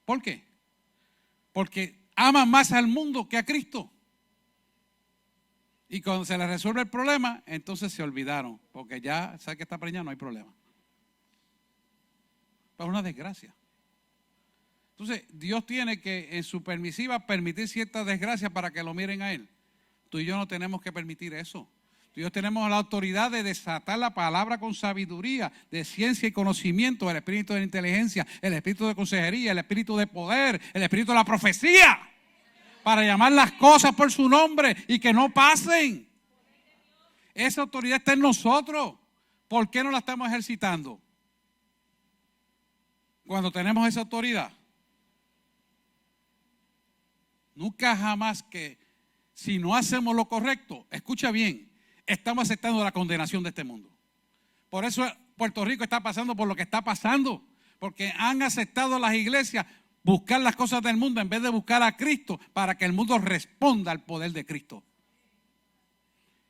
¿Por qué? Porque aman más al mundo que a Cristo. Y cuando se les resuelve el problema, entonces se olvidaron. Porque ya sabe que está preñado, no hay problema. Pero es una desgracia. Entonces, Dios tiene que en su permisiva permitir ciertas desgracias para que lo miren a Él. Tú y yo no tenemos que permitir eso. Tú y yo tenemos la autoridad de desatar la palabra con sabiduría, de ciencia y conocimiento, el espíritu de inteligencia, el espíritu de consejería, el espíritu de poder, el espíritu de la profecía, para llamar las cosas por su nombre y que no pasen. Esa autoridad está en nosotros. ¿Por qué no la estamos ejercitando? Cuando tenemos esa autoridad, nunca jamás que si no hacemos lo correcto, escucha bien, estamos aceptando la condenación de este mundo. Por eso Puerto Rico está pasando por lo que está pasando, porque han aceptado las iglesias buscar las cosas del mundo en vez de buscar a Cristo para que el mundo responda al poder de Cristo.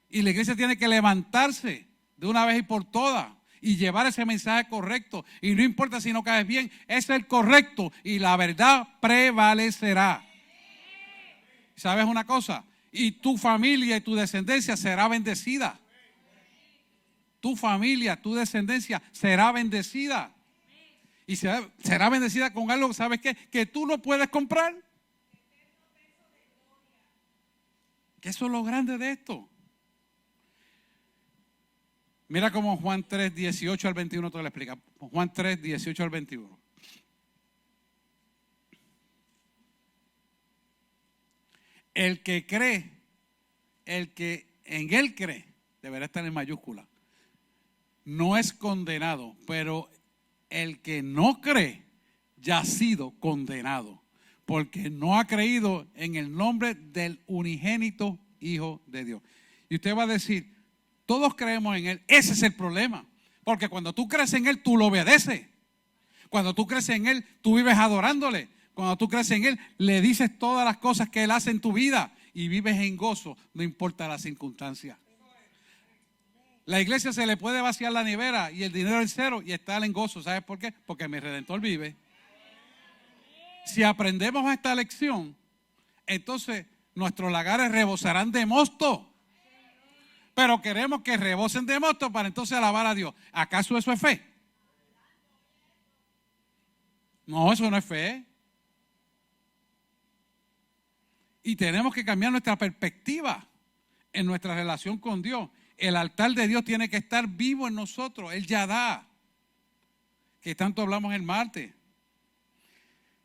Y la iglesia tiene que levantarse de una vez y por todas y llevar ese mensaje correcto. Y no importa si no caes bien, es el correcto y la verdad prevalecerá. ¿Sabes una cosa? Y tu familia y tu descendencia será bendecida. Tu familia, tu descendencia será bendecida. Y será bendecida con algo, ¿sabes qué? Que tú no puedes comprar. Que eso es lo grande de esto. Mira cómo Juan 3, 18 al 21 te lo explica. Juan 3, 18 al 21. El que cree, el que en él cree, deberá estar en mayúscula. No es condenado, pero el que no cree ya ha sido condenado, porque no ha creído en el nombre del unigénito Hijo de Dios. Y usted va a decir, todos creemos en Él. Ese es el problema, porque cuando tú crees en Él, tú lo obedeces. Cuando tú crees en Él, tú vives adorándole. Cuando tú crees en Él, le dices todas las cosas que Él hace en tu vida y vives en gozo, no importa la circunstancia. La iglesia se le puede vaciar la nevera y el dinero es cero y estar en gozo. ¿Sabes por qué? Porque mi Redentor vive. Si aprendemos esta lección, entonces nuestros lagares rebosarán de mosto. Pero queremos que rebosen de mosto para entonces alabar a Dios. ¿Acaso eso es fe? No, eso no es fe. Y tenemos que cambiar nuestra perspectiva en nuestra relación con Dios. El altar de Dios tiene que estar vivo en nosotros. Él ya da. Que tanto hablamos el martes.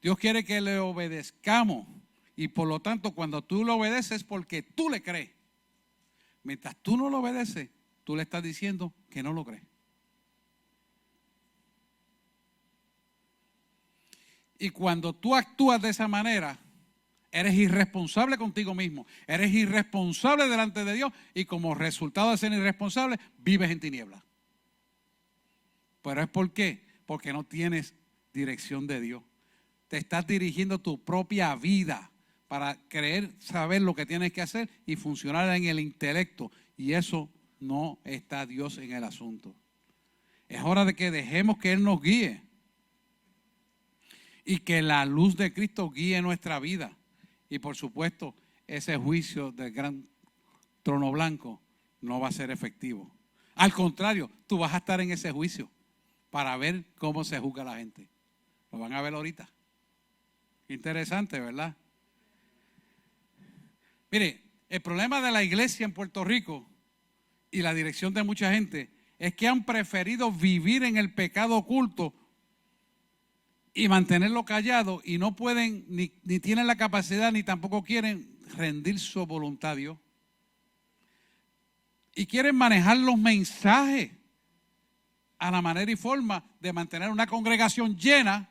Dios quiere que le obedezcamos. Y por lo tanto, cuando tú lo obedeces es porque tú le crees. Mientras tú no lo obedeces, tú le estás diciendo que no lo crees. Y cuando tú actúas de esa manera, eres irresponsable contigo mismo. Eres irresponsable delante de Dios y como resultado de ser irresponsable, vives en tinieblas. ¿Pero es por qué? Porque no tienes dirección de Dios. Te estás dirigiendo tu propia vida para creer saber lo que tienes que hacer y funcionar en el intelecto. Y eso no está Dios en el asunto. Es hora de que dejemos que Él nos guíe. Y que la luz de Cristo guíe nuestra vida. Y por supuesto, ese juicio del gran trono blanco no va a ser efectivo. Al contrario, tú vas a estar en ese juicio para ver cómo se juzga la gente. Lo van a ver ahorita. Interesante, ¿verdad? Mire, el problema de la iglesia en Puerto Rico y la dirección de mucha gente es que han preferido vivir en el pecado oculto y mantenerlo callado y no pueden, ni tienen la capacidad, ni tampoco quieren rendir su voluntad a Dios. Y quieren manejar los mensajes a la manera y forma de mantener una congregación llena,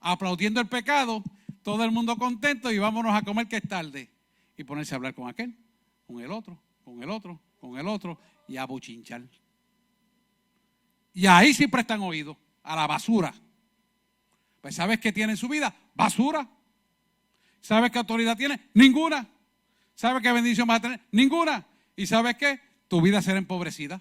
aplaudiendo el pecado, todo el mundo contento y vámonos a comer que es tarde. Y ponerse a hablar con aquel, con el otro, con el otro, con el otro y a bochinchar. Y ahí sí prestan oído a la basura. Pues ¿sabes qué tiene en su vida? Basura. ¿Sabes qué autoridad tiene? Ninguna. ¿Sabes qué bendición vas a tener? Ninguna. ¿Y sabes qué? Tu vida será empobrecida.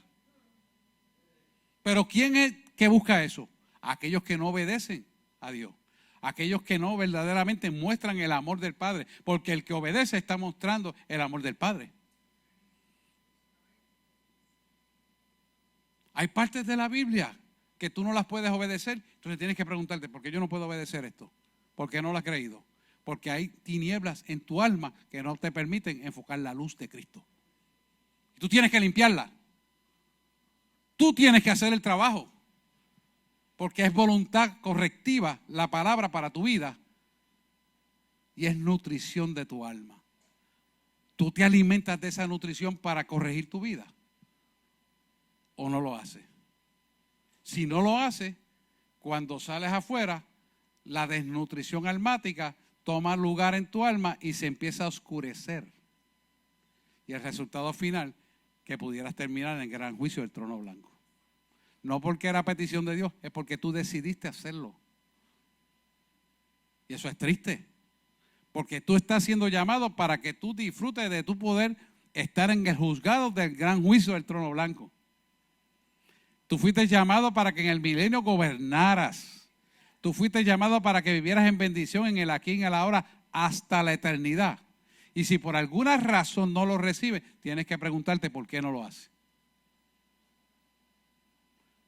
Pero ¿quién es que busca eso? Aquellos que no obedecen a Dios. Aquellos que no verdaderamente muestran el amor del Padre. Porque el que obedece está mostrando el amor del Padre. Hay partes de la Biblia que tú no las puedes obedecer. Entonces tienes que preguntarte, ¿por qué yo no puedo obedecer esto? ¿Por qué no lo has creído? Porque hay tinieblas en tu alma que no te permiten enfocar la luz de Cristo. Tú tienes que limpiarla. Tú tienes que hacer el trabajo. Porque es voluntad correctiva la palabra para tu vida. Y es nutrición de tu alma. ¿Tú te alimentas de esa nutrición para corregir tu vida? ¿O no lo haces? Si no lo haces, cuando sales afuera, la desnutrición almática toma lugar en tu alma y se empieza a oscurecer. Y el resultado final, que pudieras terminar en el gran juicio del trono blanco. No porque era petición de Dios, es porque tú decidiste hacerlo. Y eso es triste. Porque tú estás siendo llamado para que tú disfrutes de tu poder estar en el juzgado del gran juicio del trono blanco. Tú fuiste llamado para que en el milenio gobernaras. Tú fuiste llamado para que vivieras en bendición en el aquí y en el ahora hasta la eternidad. Y si por alguna razón no lo recibes, tienes que preguntarte por qué no lo haces.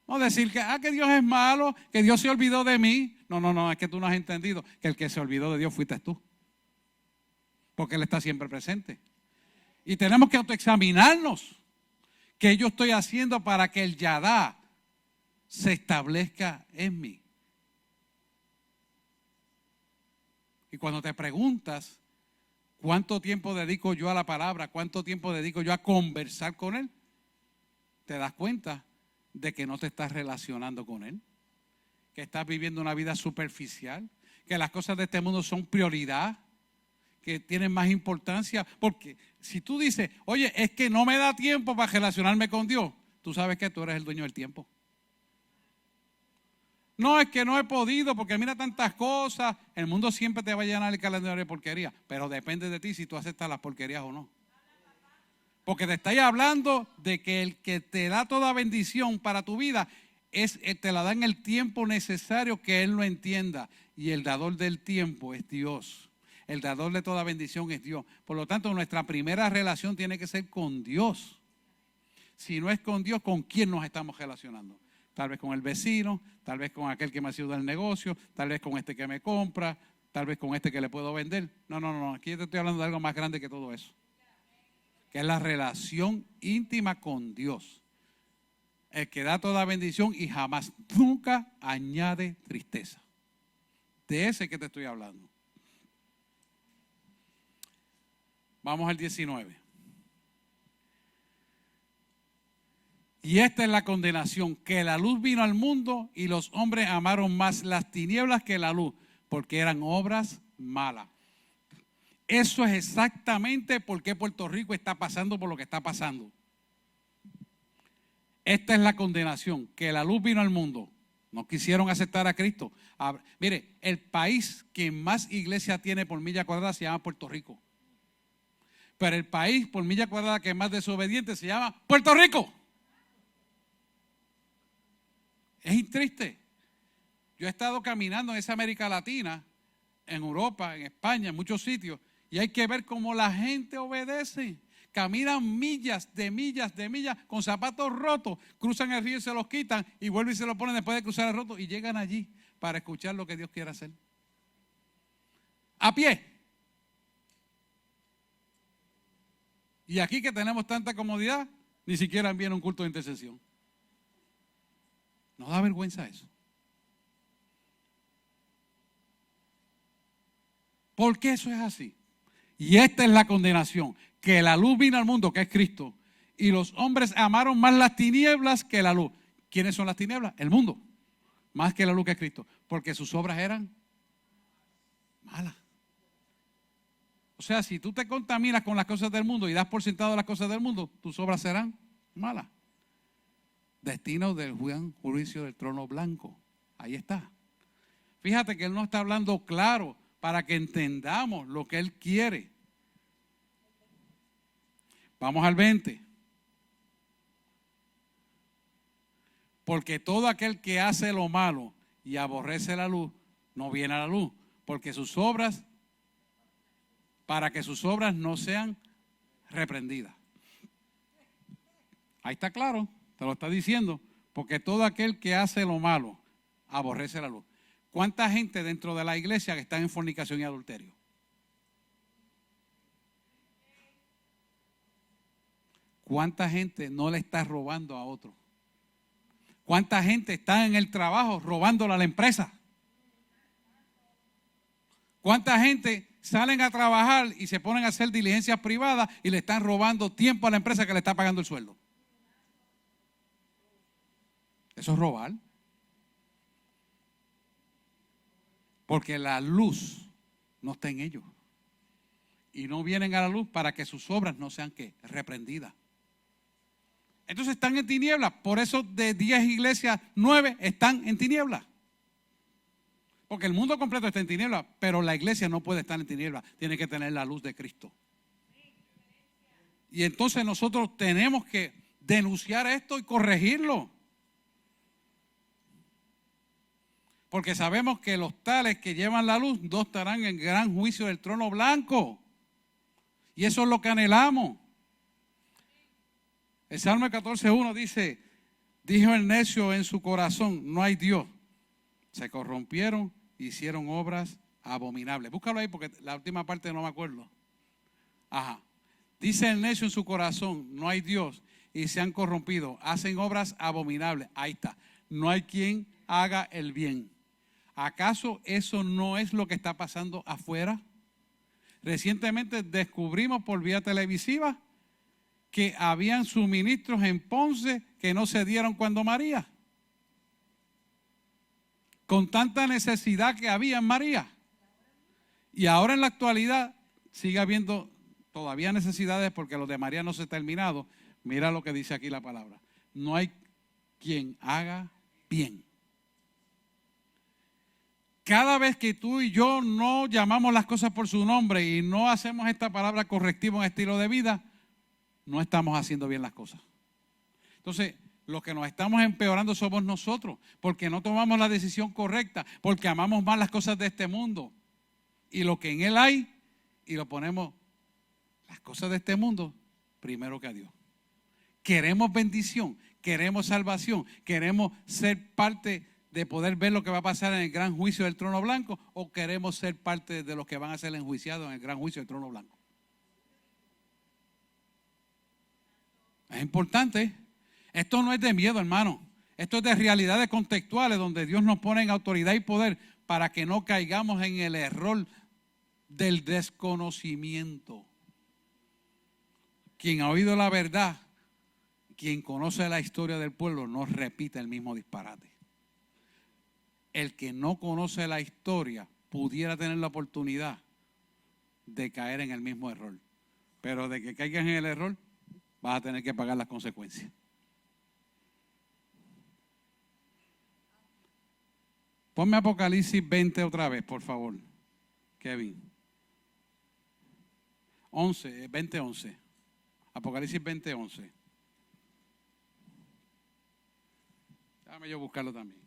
No decir que Dios es malo, que Dios se olvidó de mí. No, es que tú no has entendido que el que se olvidó de Dios fuiste tú. Porque Él está siempre presente. Y tenemos que autoexaminarnos. ¿Qué yo estoy haciendo para que el Yadá se establezca en mí? Y cuando te preguntas, ¿Cuánto tiempo dedico yo a la palabra? ¿Cuánto tiempo dedico yo a conversar con Él? Te das cuenta de que no te estás relacionando con Él, que estás viviendo una vida superficial, que las cosas de este mundo son prioridad, que tienen más importancia. Porque si tú dices, oye, es que no me da tiempo para relacionarme con Dios, tú sabes que tú eres el dueño del tiempo. No, es que no he podido porque mira tantas cosas. El mundo siempre te va a llenar el calendario de porquería, pero depende de ti si tú aceptas las porquerías o no. Porque te estoy hablando de que el que te da toda bendición para tu vida te la da en el tiempo necesario que Él lo entienda. Y el dador del tiempo es Dios. El dador de toda bendición es Dios. Por lo tanto, nuestra primera relación tiene que ser con Dios. Si no es con Dios, ¿con quién nos estamos relacionando? Tal vez con el vecino, tal vez con aquel que me ayuda al negocio, tal vez con este que me compra, tal vez con este que le puedo vender. No. Aquí yo te estoy hablando de algo más grande que todo eso. Que es la relación íntima con Dios. El que da toda bendición y jamás, nunca añade tristeza. De ese que te estoy hablando. Vamos al 19. Y esta es la condenación, que la luz vino al mundo y los hombres amaron más las tinieblas que la luz, porque eran obras malas. Eso es exactamente por qué Puerto Rico está pasando por lo que está pasando. Esta es la condenación, que la luz vino al mundo. No quisieron aceptar a Cristo. Mire, el país que más iglesia tiene por milla cuadrada se llama Puerto Rico. Pero el país por milla cuadrada que es más desobediente se llama Puerto Rico. Es triste. Yo he estado caminando en esa América Latina, en Europa, en España, en muchos sitios, y hay que ver cómo la gente obedece. Caminan millas con zapatos rotos, cruzan el río y se los quitan y vuelven y se los ponen después de cruzar el roto y llegan allí para escuchar lo que Dios quiere hacer. A pie. Y aquí que tenemos tanta comodidad, ni siquiera viene un culto de intercesión. ¿No da vergüenza eso? ¿Por qué eso es así? Y esta es la condenación, que la luz vino al mundo, que es Cristo, y los hombres amaron más las tinieblas que la luz. ¿Quiénes son las tinieblas? El mundo, más que la luz que es Cristo, porque sus obras eran malas. O sea, si tú te contaminas con las cosas del mundo y das por sentado las cosas del mundo, tus obras serán malas. Destino del juicio del trono blanco. Ahí está. Fíjate que Él no está hablando claro para que entendamos lo que Él quiere. Vamos al 20. Porque todo aquel que hace lo malo y aborrece la luz, no viene a la luz, porque sus obras, para que sus obras no sean reprendidas. Ahí está claro. Te lo está diciendo, porque todo aquel que hace lo malo aborrece la luz. ¿Cuánta gente dentro de la iglesia que está en fornicación y adulterio? ¿Cuánta gente no le está robando a otro? ¿Cuánta gente está en el trabajo robándole a la empresa? ¿Cuánta gente salen a trabajar y se ponen a hacer diligencias privadas y le están robando tiempo a la empresa que le está pagando el sueldo? Eso es robar. Porque la luz no está en ellos. Y no vienen a la luz para que sus obras no sean ¿qué? Reprendidas. Entonces están en tinieblas. Por eso de 10 iglesias, 9 están en tinieblas. Porque el mundo completo está en tinieblas, pero la iglesia no puede estar en tinieblas. Tiene que tener la luz de Cristo. Y entonces nosotros tenemos que denunciar esto y corregirlo. Porque sabemos que los tales que llevan la luz no estarán en gran juicio del trono blanco. Y eso es lo que anhelamos. El Salmo 14:1 dice, dijo el necio en su corazón, no hay Dios. Se corrompieron, hicieron obras abominables. Búscalo ahí porque la última parte no me acuerdo. Ajá. Dice el necio en su corazón, no hay Dios, y se han corrompido, hacen obras abominables. Ahí está. No hay quien haga el bien. ¿Acaso eso no es lo que está pasando afuera? Recientemente descubrimos por vía televisiva que habían suministros en Ponce que no se dieron cuando María. Con tanta necesidad que había en María. Y ahora en la actualidad sigue habiendo todavía necesidades porque lo de María no se ha terminado. Mira lo que dice aquí la palabra. No hay quien haga bien. Cada vez que tú y yo no llamamos las cosas por su nombre y no hacemos esta palabra correctiva en estilo de vida, no estamos haciendo bien las cosas. Entonces, los que nos estamos empeorando somos nosotros, porque no tomamos la decisión correcta, porque amamos más las cosas de este mundo y lo que en él hay, y lo ponemos las cosas de este mundo primero que a Dios. Queremos bendición, queremos salvación, queremos ser parte de poder ver lo que va a pasar en el gran juicio del trono blanco, o queremos ser parte de los que van a ser enjuiciados en el gran juicio del trono blanco. Es importante. Esto no es de miedo, hermano. Esto es de realidades contextuales donde Dios nos pone en autoridad y poder para que no caigamos en el error del desconocimiento. Quien ha oído la verdad, quien conoce la historia del pueblo, no repite el mismo disparate. El que no conoce la historia pudiera tener la oportunidad de caer en el mismo error. Pero de que caigas en el error, vas a tener que pagar las consecuencias. Ponme Apocalipsis 20 otra vez, por favor, Kevin. 20:11. Apocalipsis 20:11. Déjame yo buscarlo también.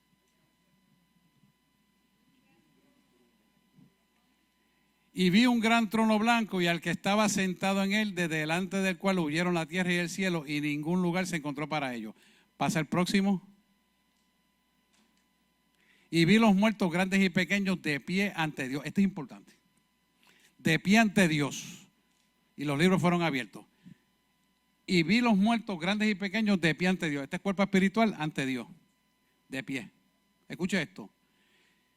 Y vi un gran trono blanco y al que estaba sentado en él, de delante del cual huyeron la tierra y el cielo, y ningún lugar se encontró para ellos. Pasa el próximo. Y vi los muertos grandes y pequeños de pie ante Dios. Esto es importante. De pie ante Dios. Y los libros fueron abiertos. Y vi los muertos grandes y pequeños de pie ante Dios. Este es cuerpo espiritual ante Dios. De pie. Escuche esto.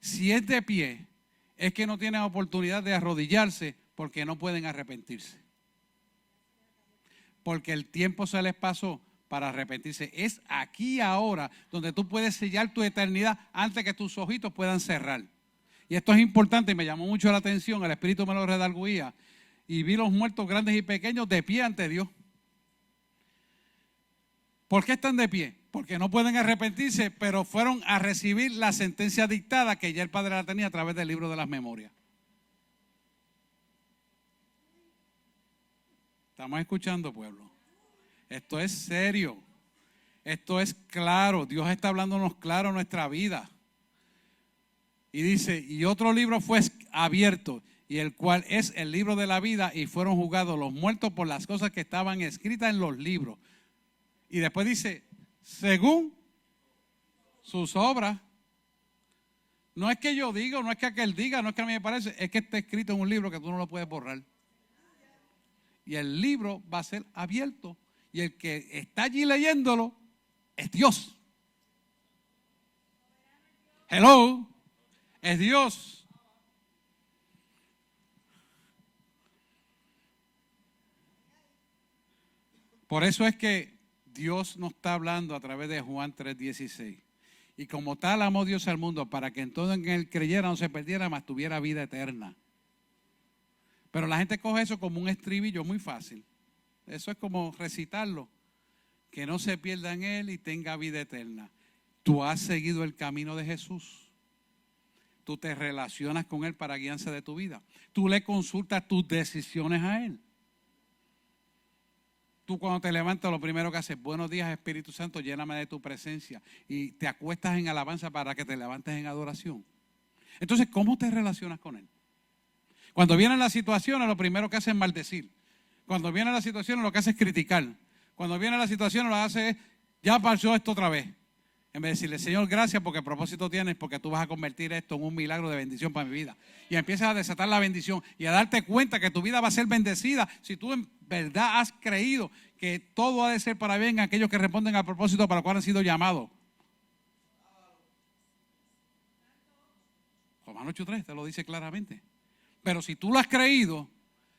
Si es de pie, es que no tienen oportunidad de arrodillarse porque no pueden arrepentirse. Porque el tiempo se les pasó para arrepentirse. Es aquí ahora donde tú puedes sellar tu eternidad antes que tus ojitos puedan cerrar. Y esto es importante y me llamó mucho la atención. El Espíritu me lo redarguía. Y vi los muertos grandes y pequeños de pie ante Dios. ¿Por qué están de pie? Porque no pueden arrepentirse, pero fueron a recibir la sentencia dictada que ya el Padre la tenía a través del libro de las memorias. ¿Estamos escuchando, pueblo? Esto es serio. Esto es claro. Dios está hablándonos claro en nuestra vida. Y dice, y otro libro fue abierto, y el cual es el libro de la vida, y fueron juzgados los muertos por las cosas que estaban escritas en los libros. Y después dice, según sus obras. No es que yo diga, no es que aquel diga, no es que a mí me parece, es que está escrito en un libro que tú no lo puedes borrar. Y el libro va a ser abierto. Y el que está allí leyéndolo es Dios. Hello, es Dios. Por eso es que Dios nos está hablando a través de Juan 3:16. Y como tal amó Dios al mundo para que en todo en él creyera no se perdiera, mas tuviera vida eterna. Pero la gente coge eso como un estribillo muy fácil. Eso es como recitarlo. Que no se pierda en él y tenga vida eterna. Tú has seguido el camino de Jesús. Tú te relacionas con él para guianza de tu vida. Tú le consultas tus decisiones a él. Tú cuando te levantas lo primero que haces, buenos días Espíritu Santo, lléname de tu presencia. Y te acuestas en alabanza para que te levantes en adoración. Entonces, ¿cómo te relacionas con él? Cuando vienen las situaciones, lo primero que haces es maldecir. Cuando vienen las situaciones, lo que haces es criticar. Cuando vienen las situaciones, lo que haces es, ya pasó esto otra vez. En vez de decirle, Señor, gracias porque el propósito tienes, porque tú vas a convertir esto en un milagro de bendición para mi vida. Y empiezas a desatar la bendición y a darte cuenta que tu vida va a ser bendecida si tú en verdad has creído que todo ha de ser para bien a aquellos que responden al propósito para el cual han sido llamados. Romanos 8:3 te lo dice claramente. Pero si tú lo has creído,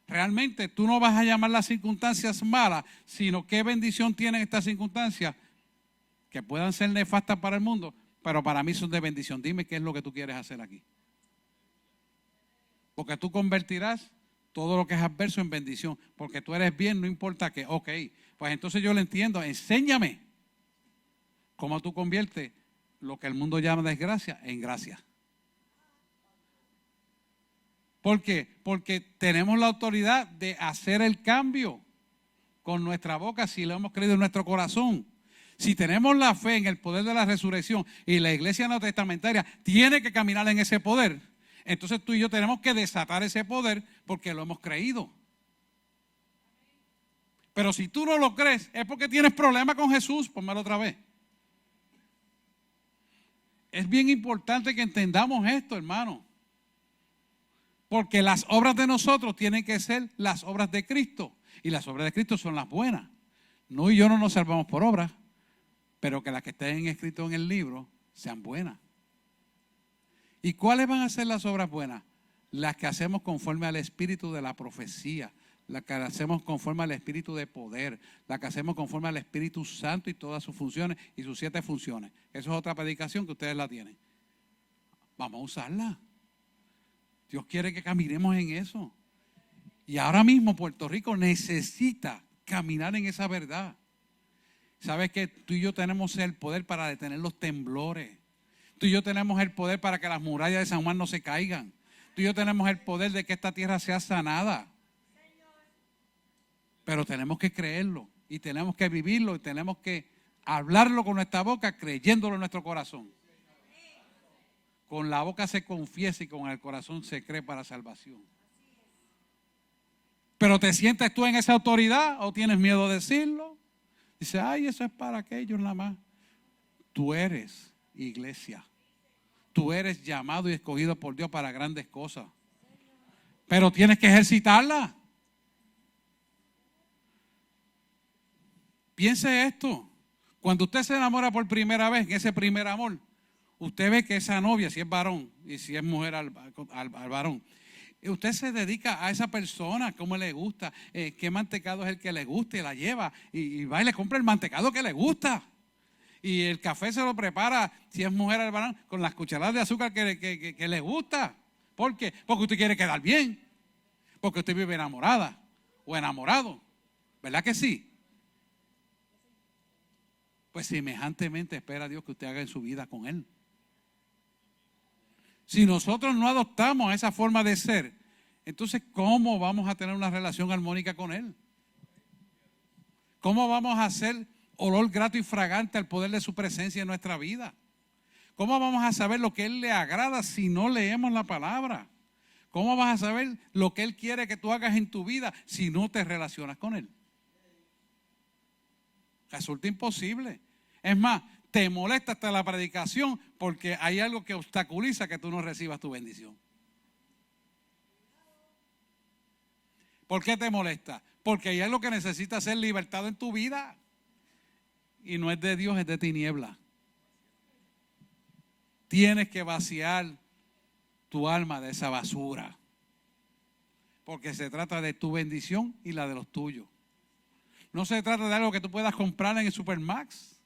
realmente tú no vas a llamar las circunstancias malas, sino qué bendición tienen estas circunstancias que puedan ser nefastas para el mundo, pero para mí son de bendición. Dime qué es lo que tú quieres hacer aquí. Porque tú convertirás todo lo que es adverso en bendición, porque tú eres bien, no importa qué. Ok, pues entonces yo lo entiendo. Enséñame cómo tú conviertes lo que el mundo llama desgracia en gracia. ¿Por qué? Porque tenemos la autoridad de hacer el cambio con nuestra boca si lo hemos creído en nuestro corazón. Si tenemos la fe en el poder de la resurrección y la iglesia neotestamentaria tiene que caminar en ese poder, entonces tú y yo tenemos que desatar ese poder porque lo hemos creído. Pero si tú no lo crees, es porque tienes problemas con Jesús. Pónmelo otra vez. Es bien importante que entendamos esto, hermano. Porque las obras de nosotros tienen que ser las obras de Cristo. Y las obras de Cristo son las buenas. No y yo no nos salvamos por obras, pero que las que estén escritas en el libro sean buenas. ¿Y cuáles van a ser las obras buenas? Las que hacemos conforme al espíritu de la profecía, las que hacemos conforme al espíritu de poder, las que hacemos conforme al Espíritu Santo y todas sus funciones y sus 7 funciones. Eso es otra predicación que ustedes la tienen. Vamos a usarla. Dios quiere que caminemos en eso. Y ahora mismo Puerto Rico necesita caminar en esa verdad. ¿Sabes que tú y yo tenemos el poder para detener los temblores? Tú y yo tenemos el poder para que las murallas de San Juan no se caigan. Tú y yo tenemos el poder de que esta tierra sea sanada. Pero tenemos que creerlo y tenemos que vivirlo y tenemos que hablarlo con nuestra boca, creyéndolo en nuestro corazón. Con la boca se confiesa y con el corazón se cree para salvación. Pero ¿te sientes tú en esa autoridad o tienes miedo de decirlo? Dice, ay, eso es para aquellos nada más. Tú eres iglesia. Tú eres llamado y escogido por Dios para grandes cosas. Pero tienes que ejercitarla. Piense esto. Cuando usted se enamora por primera vez, en ese primer amor, usted ve que esa novia, si es varón y si es mujer al varón, usted se dedica a esa persona, cómo le gusta, qué mantecado es el que le gusta y la lleva y va y le compra el mantecado que le gusta. Y el café se lo prepara, si es mujer al varón, con las cucharadas de azúcar que le gusta. ¿Por qué? Porque usted quiere quedar bien. Porque usted vive enamorada o enamorado. ¿Verdad que sí? Pues semejantemente espera Dios que usted haga en su vida con Él. Si nosotros no adoptamos esa forma de ser, entonces ¿cómo vamos a tener una relación armónica con Él? ¿Cómo vamos a hacer olor grato y fragante al poder de su presencia en nuestra vida? ¿Cómo vamos a saber lo que Él le agrada si no leemos la palabra? ¿Cómo vas a saber lo que Él quiere que tú hagas en tu vida si no te relacionas con Él? Resulta imposible. Es más, te molesta hasta la predicación porque hay algo que obstaculiza que tú no recibas tu bendición. ¿Por qué te molesta? Porque hay algo que necesita ser libertado en tu vida. Y no es de Dios, es de tiniebla. Tienes que vaciar tu alma de esa basura. Porque se trata de tu bendición y la de los tuyos. No se trata de algo que tú puedas comprar en el Supermax.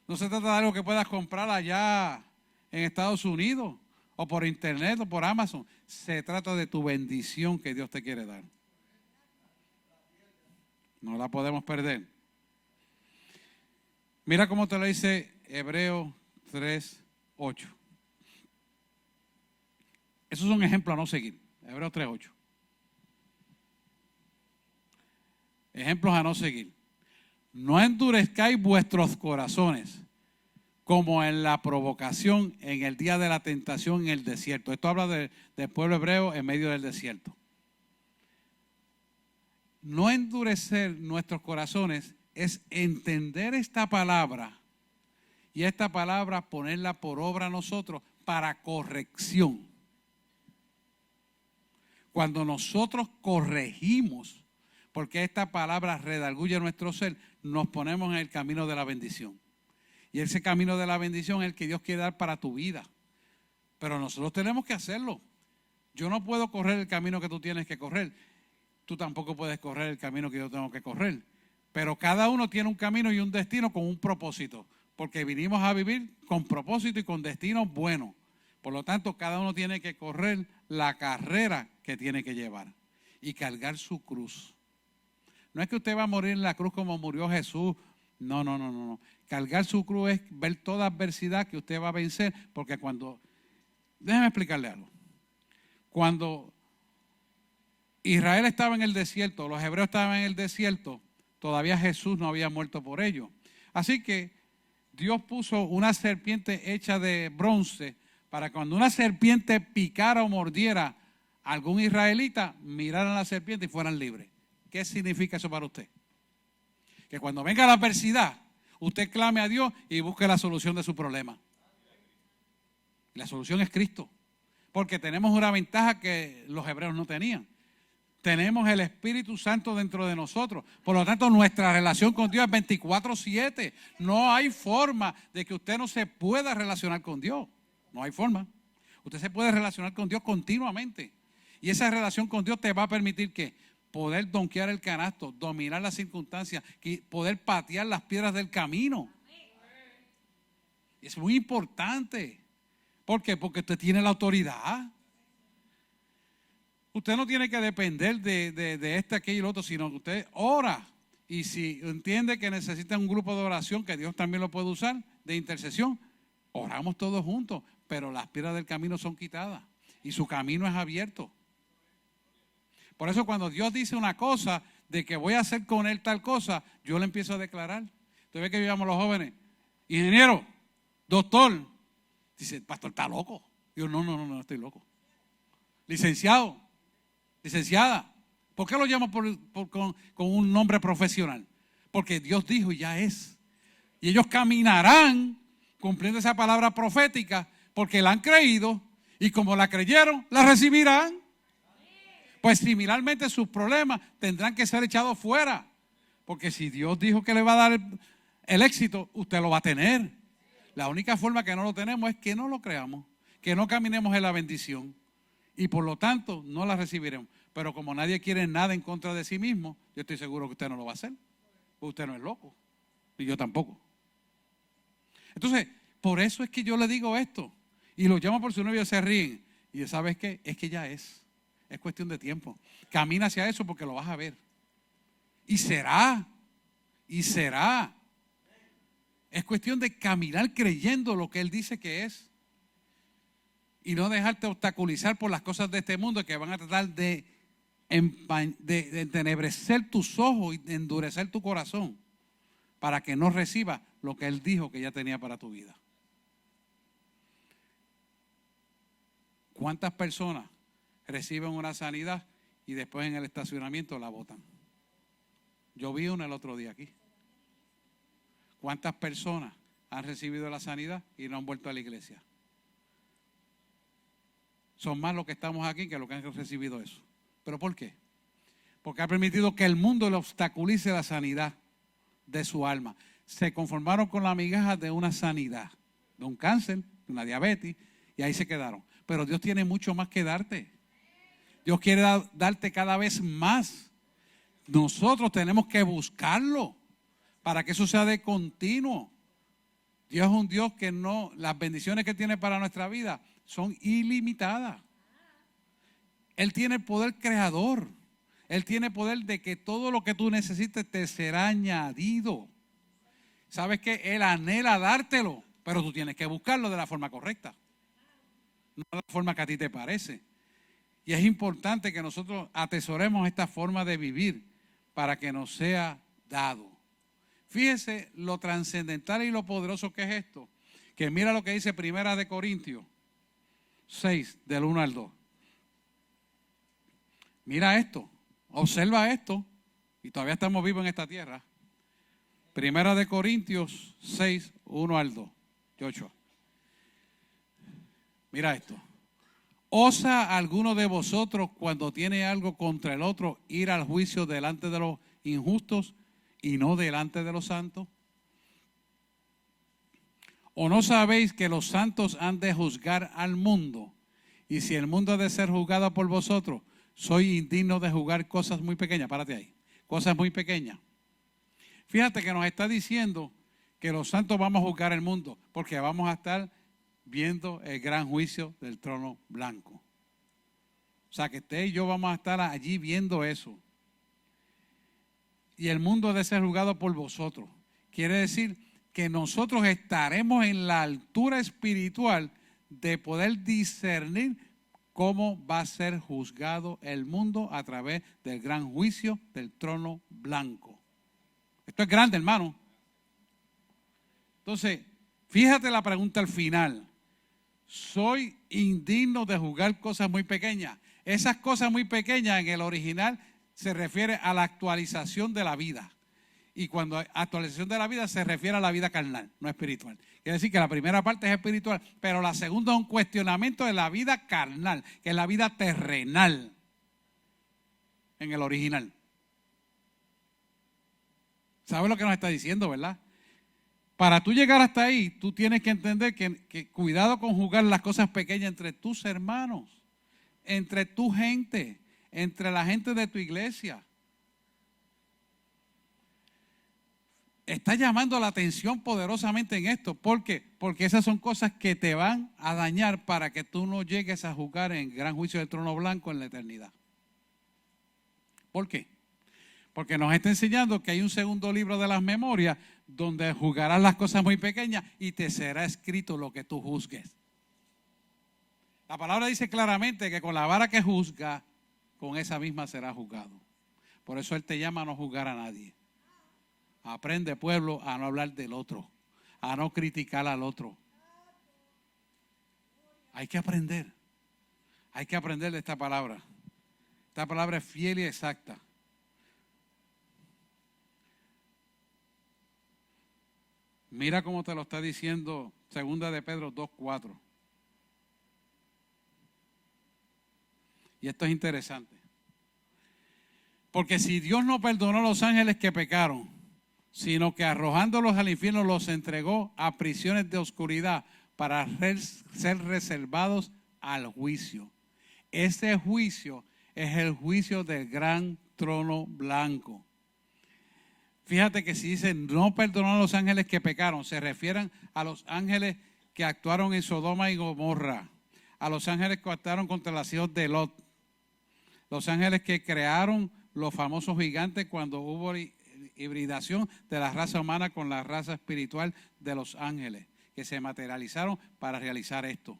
No se trata de algo que puedas comprar allá en Estados Unidos o por internet o por Amazon. Se trata de tu bendición que Dios te quiere dar. No la podemos perder. Mira cómo te lo dice Hebreos 3:8. Esos son ejemplos a no seguir. Hebreos 3:8. Ejemplos a no seguir. No endurezcáis vuestros corazones como en la provocación en el día de la tentación en el desierto. Esto habla del pueblo hebreo en medio del desierto. No endurecer nuestros corazones es entender esta palabra y esta palabra ponerla por obra a nosotros para corrección. Cuando nosotros corregimos, porque esta palabra redarguye nuestro ser, nos ponemos en el camino de la bendición. Y ese camino de la bendición es el que Dios quiere dar para tu vida. Pero nosotros tenemos que hacerlo. Yo no puedo correr el camino que tú tienes que correr. tú tampoco puedes correr el camino que yo tengo que correr. Pero cada uno tiene un camino y un destino con un propósito, porque vinimos a vivir con propósito y con destinos buenos. Por lo tanto, cada uno tiene que correr la carrera que tiene que llevar y cargar su cruz. No es que usted va a morir en la cruz como murió Jesús. No. Cargar su cruz es ver toda adversidad que usted va a vencer, porque déjeme explicarle algo. Cuando Israel estaba en el desierto, los hebreos estaban en el desierto, todavía Jesús no había muerto por ellos. Así que Dios puso una serpiente hecha de bronce para cuando una serpiente picara o mordiera a algún israelita, miraran a la serpiente y fueran libres. ¿Qué significa eso para usted? Que cuando venga la adversidad, usted clame a Dios y busque la solución de su problema. La solución es Cristo. Porque tenemos una ventaja que los hebreos no tenían. Tenemos el Espíritu Santo dentro de nosotros. Por lo tanto, nuestra relación con Dios es 24/7. No hay forma de que usted no se pueda relacionar con Dios. No hay forma. Usted se puede relacionar con Dios continuamente. Y esa relación con Dios te va a permitir que poder donkear el canasto, dominar las circunstancias, poder patear las piedras del camino. Y es muy importante. ¿Por qué? Porque usted tiene la autoridad. Usted no tiene que depender de este, aquello y lo otro, sino que usted ora. Y si entiende que necesita un grupo de oración, que Dios también lo puede usar, de intercesión, oramos todos juntos, pero las piedras del camino son quitadas y su camino es abierto. Por eso cuando Dios dice una cosa, de que voy a hacer con él tal cosa, yo le empiezo a declarar. Usted ve que vivamos los jóvenes, ingeniero, doctor, dice, pastor, ¿está loco? Digo, no estoy loco. Licenciado, licenciada, ¿por qué lo llamo con un nombre profesional? Porque Dios dijo y ya es. Y ellos caminarán cumpliendo esa palabra profética porque la han creído y como la creyeron, la recibirán. Pues similarmente sus problemas tendrán que ser echados fuera. Porque si Dios dijo que le va a dar el éxito, usted lo va a tener. La única forma que no lo tenemos es que no lo creamos, que no caminemos en la bendición. Y por lo tanto no la recibiremos. Pero como nadie quiere nada en contra de sí mismo, yo estoy seguro que usted no lo va a hacer. Usted no es loco. Y yo tampoco. Entonces, por eso es que yo le digo esto. Y lo llamo por su novio y se ríen. Y ¿sabes qué? Es que ya es. Es cuestión de tiempo. Camina hacia eso porque lo vas a ver. Y será. Y será. Es cuestión de caminar creyendo lo que Él dice que es. Y no dejarte obstaculizar por las cosas de este mundo que van a tratar de entenebrecer tus ojos y de endurecer tu corazón para que no recibas lo que Él dijo que ya tenía para tu vida. ¿Cuántas personas reciben una sanidad y después en el estacionamiento la botan? Yo vi una el otro día aquí. ¿Cuántas personas han recibido la sanidad y no han vuelto a la iglesia? Son más los que estamos aquí que los que han recibido eso. ¿Pero por qué? Porque ha permitido que el mundo le obstaculice la sanidad de su alma. Se conformaron con la migaja de una sanidad, de un cáncer, de una diabetes, y ahí se quedaron. Pero Dios tiene mucho más que darte. Dios quiere darte cada vez más. Nosotros tenemos que buscarlo para que eso sea de continuo. Dios es un Dios que no, las bendiciones que tiene para nuestra vida son ilimitadas. Él tiene el poder creador. Él tiene poder de que todo lo que tú necesites te será añadido. ¿Sabes qué? Él anhela dártelo, pero tú tienes que buscarlo de la forma correcta. No de la forma que a ti te parece. Y es importante que nosotros atesoremos esta forma de vivir para que nos sea dado. Fíjese lo trascendental y lo poderoso que es esto. Que mira lo que dice Primera de Corintios 6, del 1 al 2. Mira esto, observa esto, y todavía estamos vivos en esta tierra. Primera de Corintios 6, 1 al 2. Joshua. Mira esto. ¿Osa alguno de vosotros cuando tiene algo contra el otro ir al juicio delante de los injustos y no delante de los santos? ¿O no sabéis que los santos han de juzgar al mundo? Y si el mundo ha de ser juzgado por vosotros, soy indigno de juzgar cosas muy pequeñas. Párate ahí. Cosas muy pequeñas. Fíjate que nos está diciendo que los santos vamos a juzgar el mundo porque vamos a estar viendo el gran juicio del trono blanco. O sea, que usted y yo vamos a estar allí viendo eso. Y el mundo debe ser juzgado por vosotros. Quiere decir que nosotros estaremos en la altura espiritual de poder discernir cómo va a ser juzgado el mundo a través del gran juicio del trono blanco. Esto es grande, hermano. Entonces, fíjate la pregunta al final. ¿Soy indigno de juzgar cosas muy pequeñas? Esas cosas muy pequeñas en el original se refiere a la actualización de la vida. Y cuando hay actualización de la vida se refiere a la vida carnal, no espiritual. Quiere decir que la primera parte es espiritual, pero la segunda es un cuestionamiento de la vida carnal, que es la vida terrenal en el original. ¿Sabes lo que nos está diciendo, verdad? Para tú llegar hasta ahí, tú tienes que entender que cuidado con juzgar las cosas pequeñas entre tus hermanos, entre tu gente, entre la gente de tu iglesia. Está llamando la atención poderosamente en esto. ¿Por qué? Porque esas son cosas que te van a dañar para que tú no llegues a juzgar en el gran juicio del trono blanco en la eternidad. ¿Por qué? Porque nos está enseñando que hay un segundo libro de las memorias donde juzgarás las cosas muy pequeñas y te será escrito lo que tú juzgues. La palabra dice claramente que con la vara que juzga, con esa misma será juzgado. Por eso Él te llama a no juzgar a nadie. Aprende, pueblo, a no hablar del otro, a no criticar al otro. Hay que aprender de esta palabra. Esta palabra es fiel y exacta. Mira cómo te lo está diciendo 2 de Pedro 2:4. Y esto es interesante. Porque si Dios no perdonó a los ángeles que pecaron, sino que arrojándolos al infierno los entregó a prisiones de oscuridad para ser reservados al juicio. Ese juicio es el juicio del gran trono blanco. Fíjate que si dicen no perdonó a los ángeles que pecaron, se refieren a los ángeles que actuaron en Sodoma y Gomorra, a los ángeles que actuaron contra los hijos de Lot, los ángeles que crearon los famosos gigantes cuando hubo hibridación de la raza humana con la raza espiritual de los ángeles, que se materializaron para realizar esto.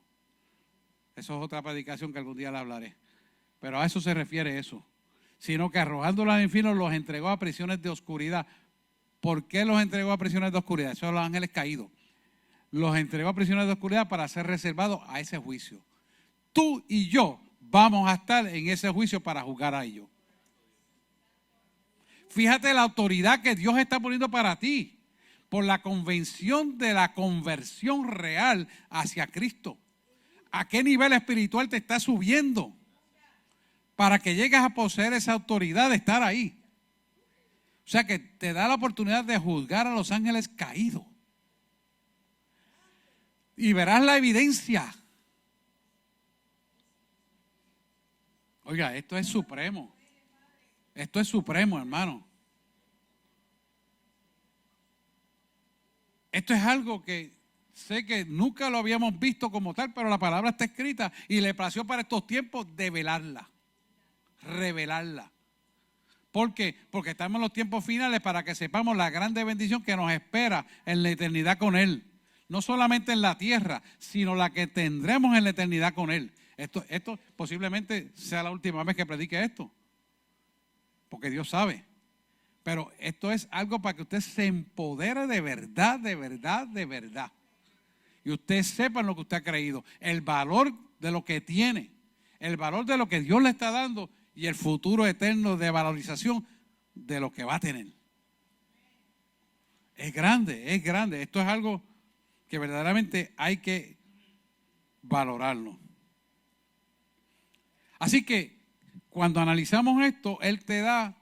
Eso es otra predicación que algún día le hablaré. Pero a eso se refiere eso. Sino que arrojándolos al infierno los entregó a prisiones de oscuridad. ¿Por qué los entregó a prisiones de oscuridad? Esos son los ángeles caídos. Los entregó a prisiones de oscuridad para ser reservados a ese juicio. Tú y yo vamos a estar en ese juicio para juzgar a ellos. Fíjate la autoridad que Dios está poniendo para ti por la convención de la conversión real hacia Cristo. ¿A qué nivel espiritual te está subiendo para que llegues a poseer esa autoridad de estar ahí? O sea que te da la oportunidad de juzgar a los ángeles caídos. Y verás la evidencia. Oiga, esto es supremo. Esto es supremo, hermano. Esto es algo que sé que nunca lo habíamos visto como tal, pero la palabra está escrita y le plació para estos tiempos develarla, revelarla. ¿Por qué? Porque estamos en los tiempos finales para que sepamos la grande bendición que nos espera en la eternidad con Él. No solamente en la tierra, sino la que tendremos en la eternidad con Él. Esto posiblemente sea la última vez que predique esto, porque Dios sabe. Pero esto es algo para que usted se empodere de verdad, de verdad, de verdad. Y usted sepa en lo que usted ha creído, el valor de lo que tiene, el valor de lo que Dios le está dando y el futuro eterno de valorización de lo que va a tener. Es grande, es grande. Esto es algo que verdaderamente hay que valorarlo. Así que cuando analizamos esto, Él te da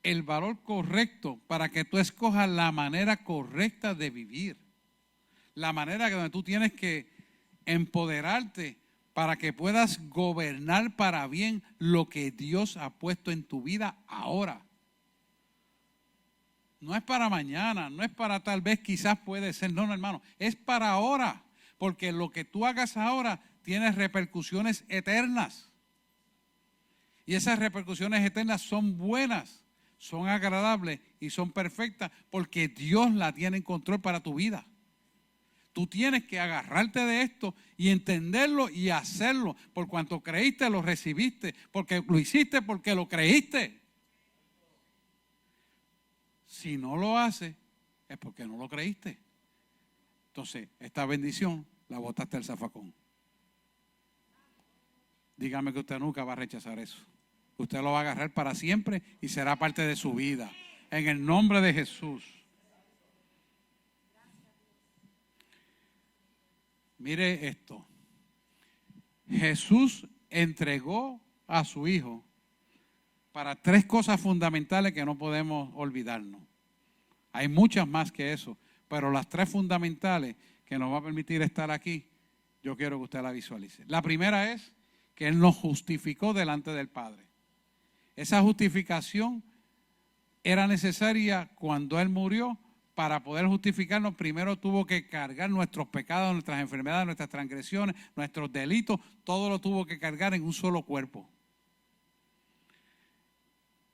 el valor correcto para que tú escojas la manera correcta de vivir. La manera donde tú tienes que empoderarte para que puedas gobernar para bien lo que Dios ha puesto en tu vida ahora. No es para mañana, no es para tal vez, quizás puede ser, no, hermano, es para ahora, porque lo que tú hagas ahora tiene repercusiones eternas. Y esas repercusiones eternas son buenas, son agradables y son perfectas, porque Dios la tiene en control para tu vida. Tú tienes que agarrarte de esto y entenderlo y hacerlo. Por cuanto creíste, lo recibiste. Porque lo hiciste porque lo creíste. Si no lo haces, es porque no lo creíste. Entonces, esta bendición la botaste al zafacón. Dígame que usted nunca va a rechazar eso. Usted lo va a agarrar para siempre y será parte de su vida. En el nombre de Jesús. Mire esto. Jesús entregó a su Hijo para 3 cosas fundamentales que no podemos olvidarnos. Hay muchas más que eso, pero las 3 fundamentales que nos va a permitir estar aquí, yo quiero que usted la visualice. La primera es que Él nos justificó delante del Padre. Esa justificación era necesaria cuando Él murió. Para poder justificarnos, primero tuvo que cargar nuestros pecados, nuestras enfermedades, nuestras transgresiones, nuestros delitos, todo lo tuvo que cargar en un solo cuerpo.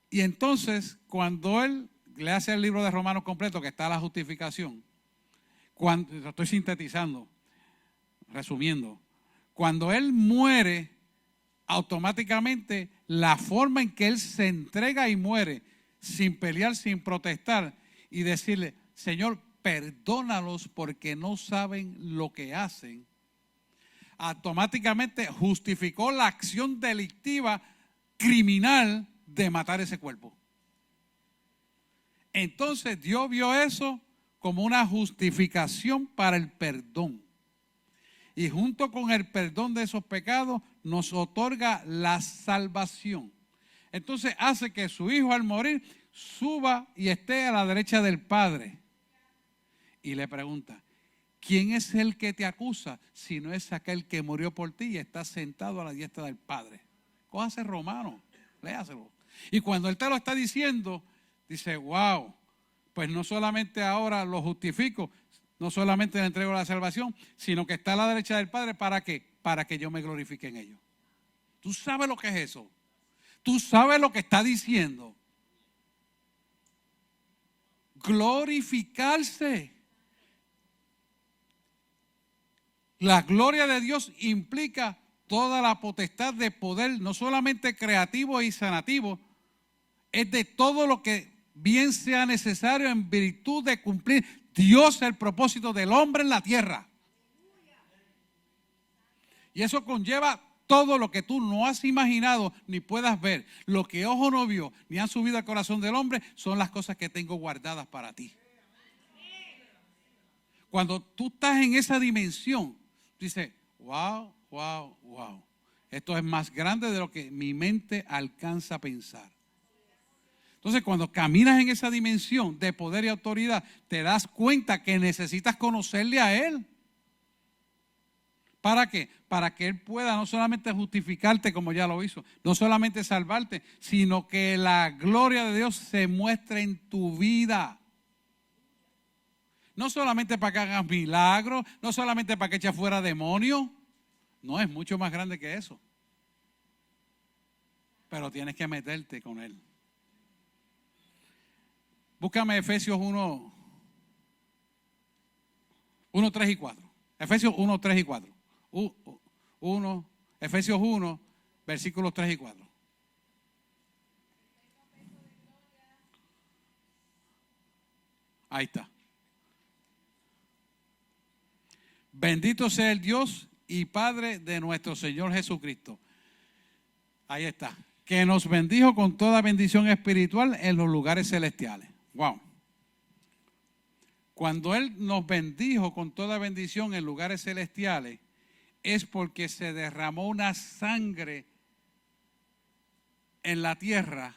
Y entonces, cuando Él le hace el libro de Romanos completo, que está la justificación, lo estoy sintetizando, resumiendo, cuando Él muere, automáticamente la forma en que Él se entrega y muere, sin pelear, sin protestar, y decirle, Señor, perdónalos porque no saben lo que hacen, automáticamente justificó la acción delictiva, criminal, de matar ese cuerpo. Entonces Dios vio eso como una justificación para el perdón. Y junto con el perdón de esos pecados nos otorga la salvación. Entonces hace que su Hijo al morir suba y esté a la derecha del Padre. Y le pregunta, ¿quién es el que te acusa si no es aquel que murió por ti y está sentado a la diestra del Padre? Cójase Romano, léaselo. Y cuando Él te lo está diciendo, dice, wow, pues no solamente ahora lo justifico, no solamente le entrego la salvación, sino que está a la derecha del Padre, ¿para qué? Para que yo me glorifique en ellos. ¿Tú sabes lo que es eso? ¿Tú sabes lo que está diciendo? Glorificarse. La gloria de Dios implica toda la potestad de poder, no solamente creativo y sanativo, es de todo lo que bien sea necesario en virtud de cumplir Dios el propósito del hombre en la tierra. Y eso conlleva todo lo que tú no has imaginado ni puedas ver. Lo que ojo no vio ni han subido al corazón del hombre son las cosas que tengo guardadas para ti. Cuando tú estás en esa dimensión, dices, wow, wow, wow. Esto es más grande de lo que mi mente alcanza a pensar. Entonces, cuando caminas en esa dimensión de poder y autoridad, te das cuenta que necesitas conocerle a Él. ¿Para qué? Para que Él pueda no solamente justificarte como ya lo hizo, no solamente salvarte, sino que la gloria de Dios se muestre en tu vida. No solamente para que hagas milagros, no solamente para que eches fuera demonios. No, es mucho más grande que eso. Pero tienes que meterte con Él. Búscame Efesios 1, 3 y 4. Efesios 1, 3 y 4. Efesios 1, versículos 3 y 4. Ahí está. Bendito sea el Dios y Padre de nuestro Señor Jesucristo. Ahí está. Que nos bendijo con toda bendición espiritual en los lugares celestiales. Wow. Cuando Él nos bendijo con toda bendición en lugares celestiales, es porque se derramó una sangre en la tierra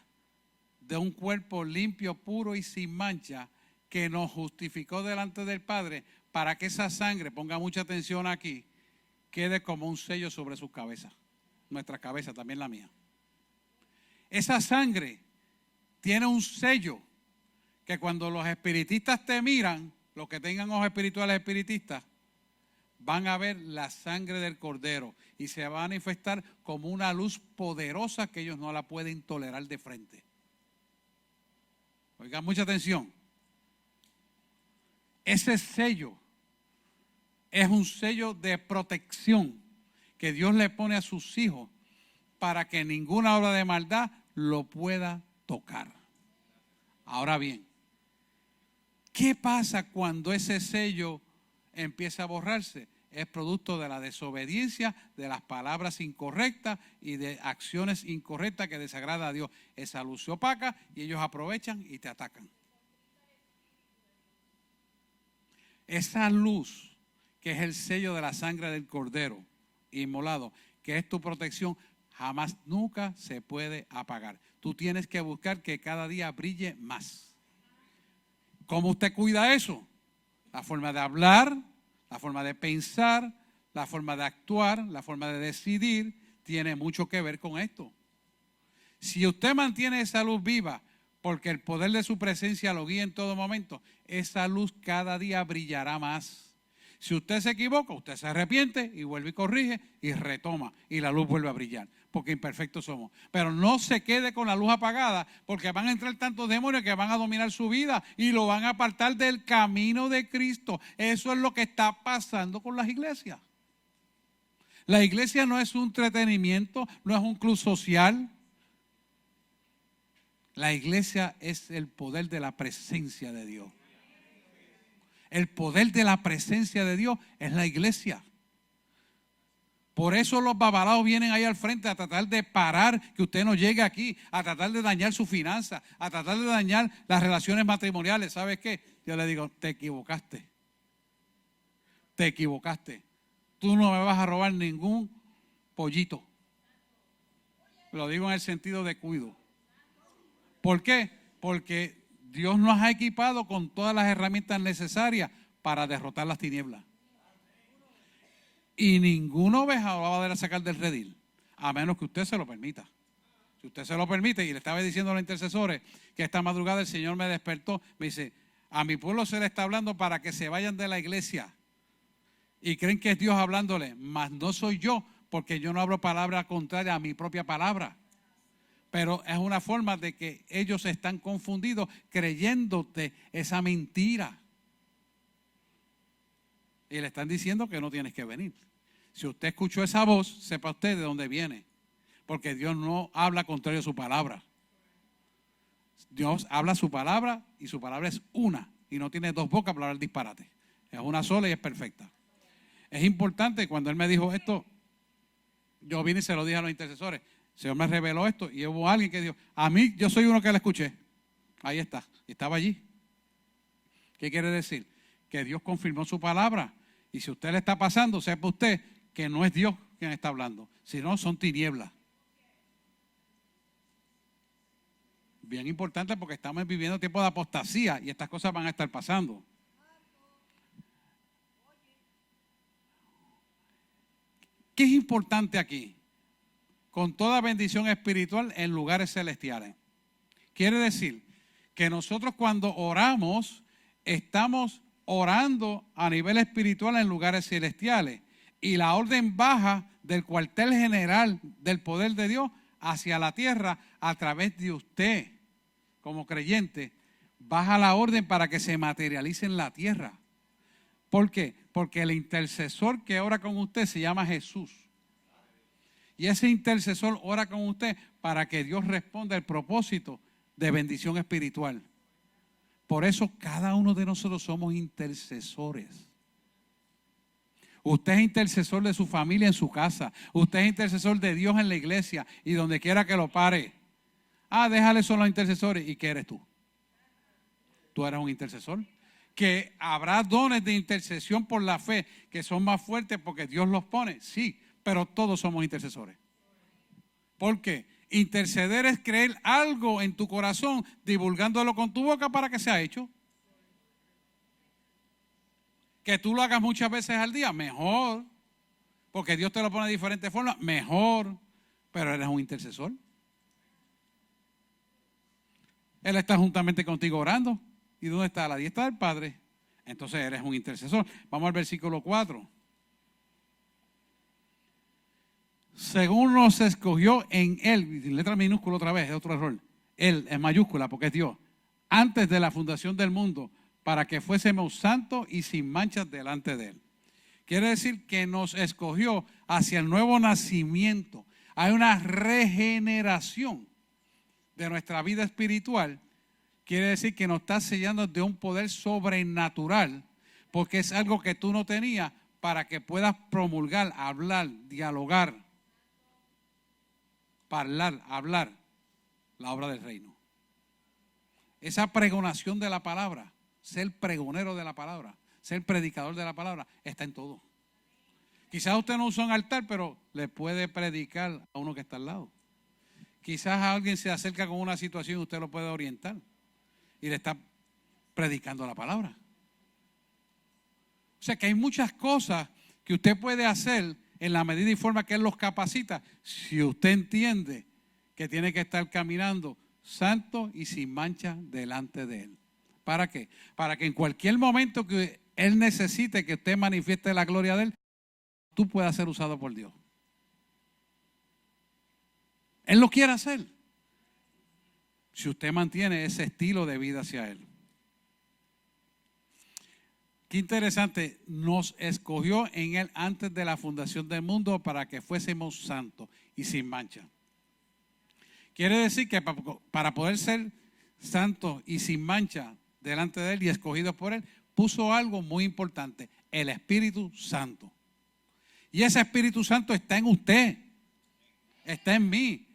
de un cuerpo limpio, puro y sin mancha, que nos justificó delante del Padre, para que esa sangre, ponga mucha atención aquí, quede como un sello sobre sus cabezas. Nuestra cabeza, también la mía. Esa sangre tiene un sello que cuando los espiritistas te miran, los que tengan ojos espirituales espiritistas, van a ver la sangre del Cordero y se va a manifestar como una luz poderosa que ellos no la pueden tolerar de frente. Oigan, mucha atención. Ese sello es un sello de protección que Dios le pone a sus hijos para que ninguna obra de maldad lo pueda tocar. Ahora bien, ¿qué pasa cuando ese sello empieza a borrarse? Es producto de la desobediencia, de las palabras incorrectas y de acciones incorrectas que desagrada a Dios. Esa luz se opaca y ellos aprovechan y te atacan. Esa luz, que es el sello de la sangre del Cordero inmolado, que es tu protección, jamás, nunca se puede apagar. Tú tienes que buscar que cada día brille más. ¿Cómo usted cuida eso? La forma de hablar, la forma de pensar, la forma de actuar, la forma de decidir, tiene mucho que ver con esto. Si usted mantiene esa luz viva, porque el poder de su presencia lo guía en todo momento, esa luz cada día brillará más. Si usted se equivoca, usted se arrepiente y vuelve y corrige y retoma y la luz vuelve a brillar, porque imperfectos somos. Pero no se quede con la luz apagada, porque van a entrar tantos demonios que van a dominar su vida y lo van a apartar del camino de Cristo. Eso es lo que está pasando con las iglesias. La iglesia no es un entretenimiento, no es un club social. La iglesia es el poder de la presencia de Dios. El poder de la presencia de Dios es la iglesia. Por eso los babalaos vienen ahí al frente a tratar de parar que usted no llegue aquí, a tratar de dañar su finanza, a tratar de dañar las relaciones matrimoniales. ¿Sabes qué? Yo le digo, te equivocaste. Te equivocaste. Tú no me vas a robar ningún pollito. Lo digo en el sentido de cuido. ¿Por qué? Porque Dios nos ha equipado con todas las herramientas necesarias para derrotar las tinieblas. Y ninguna oveja va a poder sacar del redil, a menos que usted se lo permita. Si usted se lo permite, y le estaba diciendo a los intercesores que esta madrugada el Señor me despertó, me dice, a mi pueblo se le está hablando para que se vayan de la iglesia. Y creen que es Dios hablándole, mas no soy yo, porque yo no hablo palabra contraria a mi propia palabra. Pero es una forma de que ellos están confundidos creyéndote esa mentira. Y le están diciendo que no tienes que venir. Si usted escuchó esa voz, sepa usted de dónde viene. Porque Dios no habla contrario a su palabra. Dios habla su palabra y su palabra es una. Y no tiene dos bocas para hablar disparate. Es una sola y es perfecta. Es importante, cuando Él me dijo esto, yo vine y se lo dije a los intercesores. El Señor me reveló esto y hubo alguien que dijo, a mí yo soy uno que le escuché. Ahí está, y estaba allí. ¿Qué quiere decir? Que Dios confirmó su palabra. Y si usted le está pasando, sepa usted que no es Dios quien está hablando, sino son tinieblas. Bien importante porque estamos viviendo tiempos de apostasía y estas cosas van a estar pasando. ¿Qué es importante aquí? Con toda bendición espiritual en lugares celestiales. Quiere decir que nosotros cuando oramos, estamos orando a nivel espiritual en lugares celestiales. Y la orden baja del cuartel general del poder de Dios hacia la tierra a través de usted, como creyente, baja la orden para que se materialice en la tierra. ¿Por qué? Porque el intercesor que ora con usted se llama Jesús. Y ese intercesor ora con usted para que Dios responda el propósito de bendición espiritual. Por eso cada uno de nosotros somos intercesores. Usted es intercesor de su familia en su casa. Usted es intercesor de Dios en la iglesia y donde quiera que lo pare. Déjale solo a los intercesores. ¿Y qué eres tú? Tú eres un intercesor. Que habrá dones de intercesión por la fe que son más fuertes porque Dios los pone. Sí, pero todos somos intercesores. ¿Por qué? Interceder es creer algo en tu corazón, divulgándolo con tu boca para que sea hecho. Que tú lo hagas muchas veces al día, mejor. porque Dios te lo pone de diferentes formas, mejor, pero eres un intercesor. Él está juntamente contigo orando. ¿Y dónde está? A la diestra del Padre. Entonces eres un intercesor. Vamos al versículo 4. Según nos escogió en Él, letra minúscula otra vez, es otro error. Él es mayúscula porque es Dios. Antes de la fundación del mundo, para que fuésemos santos y sin manchas delante de Él. Quiere decir que nos escogió hacia el nuevo nacimiento. Hay una regeneración de nuestra vida espiritual. Quiere decir que nos está sellando de un poder sobrenatural, porque es algo que tú no tenías, para que puedas promulgar, hablar, dialogar, hablar la obra del reino. Esa pregonación de la palabra, ser pregonero de la palabra, ser predicador de la palabra, está en todo. Quizás usted no usa un altar, pero le puede predicar a uno que está al lado. Quizás alguien se acerca con una situación y usted lo puede orientar y le está predicando la palabra. O sea que hay muchas cosas que usted puede hacer en la medida y forma que Él los capacita, si usted entiende que tiene que estar caminando santo y sin mancha delante de Él. ¿Para qué? Para que en cualquier momento que Él necesite que usted manifieste la gloria de Él, tú puedas ser usado por Dios. Él lo quiere hacer, si usted mantiene ese estilo de vida hacia Él. Qué interesante, nos escogió en Él antes de la fundación del mundo para que fuésemos santos y sin mancha. Quiere decir que para poder ser santos y sin mancha delante de Él y escogidos por Él, puso algo muy importante, el Espíritu Santo. Y ese Espíritu Santo está en usted, está en mí.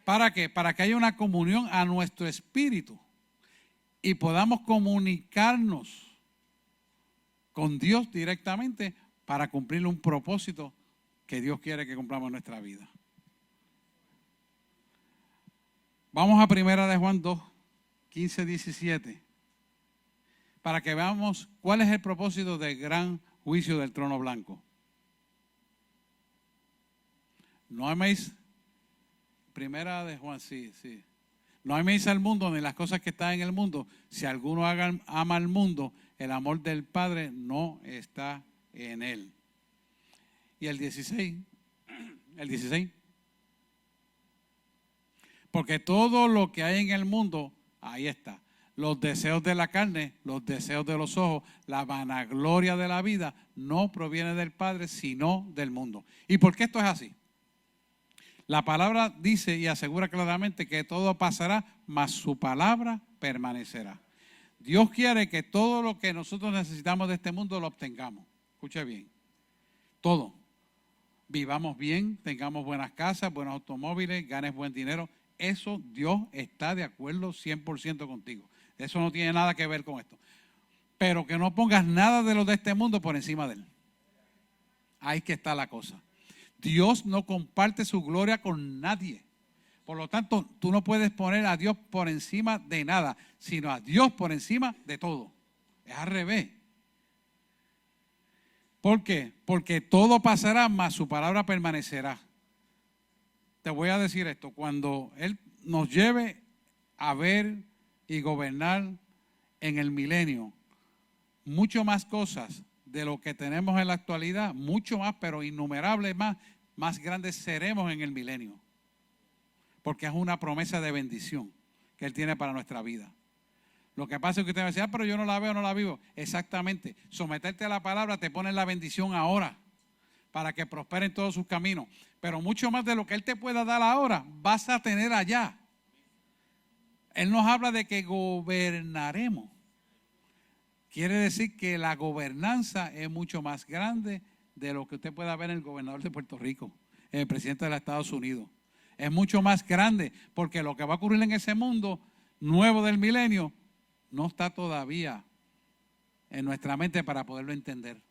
¿Para qué? Para que haya una comunión a nuestro espíritu y podamos comunicarnos con Dios directamente para cumplir un propósito que Dios quiere que cumplamos en nuestra vida. Vamos a 1 de Juan 2, 15, 17, para que veamos cuál es el propósito del gran juicio del trono blanco. No améis, 1 de Juan, sí. No améis al mundo ni las cosas que están en el mundo. Si alguno ama al mundo, el amor del Padre no está en él. Y el 16. Porque todo lo que hay en el mundo, ahí está. Los deseos de la carne, los deseos de los ojos, la vanagloria de la vida, no proviene del Padre, sino del mundo. ¿Y por qué esto es así? La palabra dice y asegura claramente que todo pasará, mas su palabra permanecerá. Dios quiere que todo lo que nosotros necesitamos de este mundo lo obtengamos. Escuche bien. Todo. Vivamos bien, tengamos buenas casas, buenos automóviles, ganes buen dinero. Eso Dios está de acuerdo 100% contigo. Eso no tiene nada que ver con esto. Pero que no pongas nada de lo de este mundo por encima de Él. Ahí que está la cosa. Dios no comparte su gloria con nadie. Por lo tanto, tú no puedes poner a Dios por encima de nada, sino a Dios por encima de todo. Es al revés. ¿Por qué? Porque todo pasará, mas su palabra permanecerá. Te voy a decir esto, cuando Él nos lleve a ver y gobernar en el milenio, mucho más cosas de lo que tenemos en la actualidad, mucho más, pero innumerables más grandes seremos en el milenio. Porque es una promesa de bendición que Él tiene para nuestra vida. Lo que pasa es que usted me dice, pero yo no la veo, no la vivo. Exactamente, someterte a la palabra te pone la bendición ahora, para que prospere en todos sus caminos. Pero mucho más de lo que Él te pueda dar ahora, vas a tener allá. Él nos habla de que gobernaremos. Quiere decir que la gobernanza es mucho más grande de lo que usted pueda ver en el gobernador de Puerto Rico, en el presidente de los Estados Unidos. Es mucho más grande porque lo que va a ocurrir en ese mundo nuevo del milenio no está todavía en nuestra mente para poderlo entender.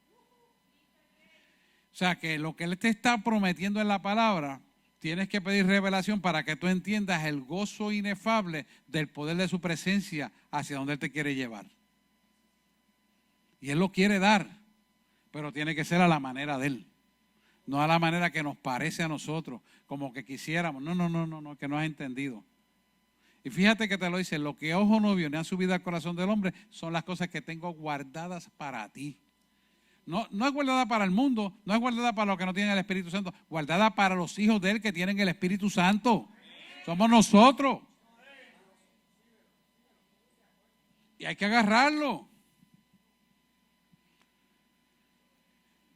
O sea que lo que Él te está prometiendo en la palabra, tienes que pedir revelación para que tú entiendas el gozo inefable del poder de su presencia hacia donde Él te quiere llevar. Y Él lo quiere dar, pero tiene que ser a la manera de Él. no a la manera que nos parece a nosotros, como que quisiéramos. No, que no has entendido. Y fíjate que te lo dice, lo que ojo no vio ni han subido al corazón del hombre son las cosas que tengo guardadas para ti. No es guardada para el mundo, no es guardada para los que no tienen el Espíritu Santo, guardada para los hijos de Él que tienen el Espíritu Santo. Somos nosotros. Y hay que agarrarlo.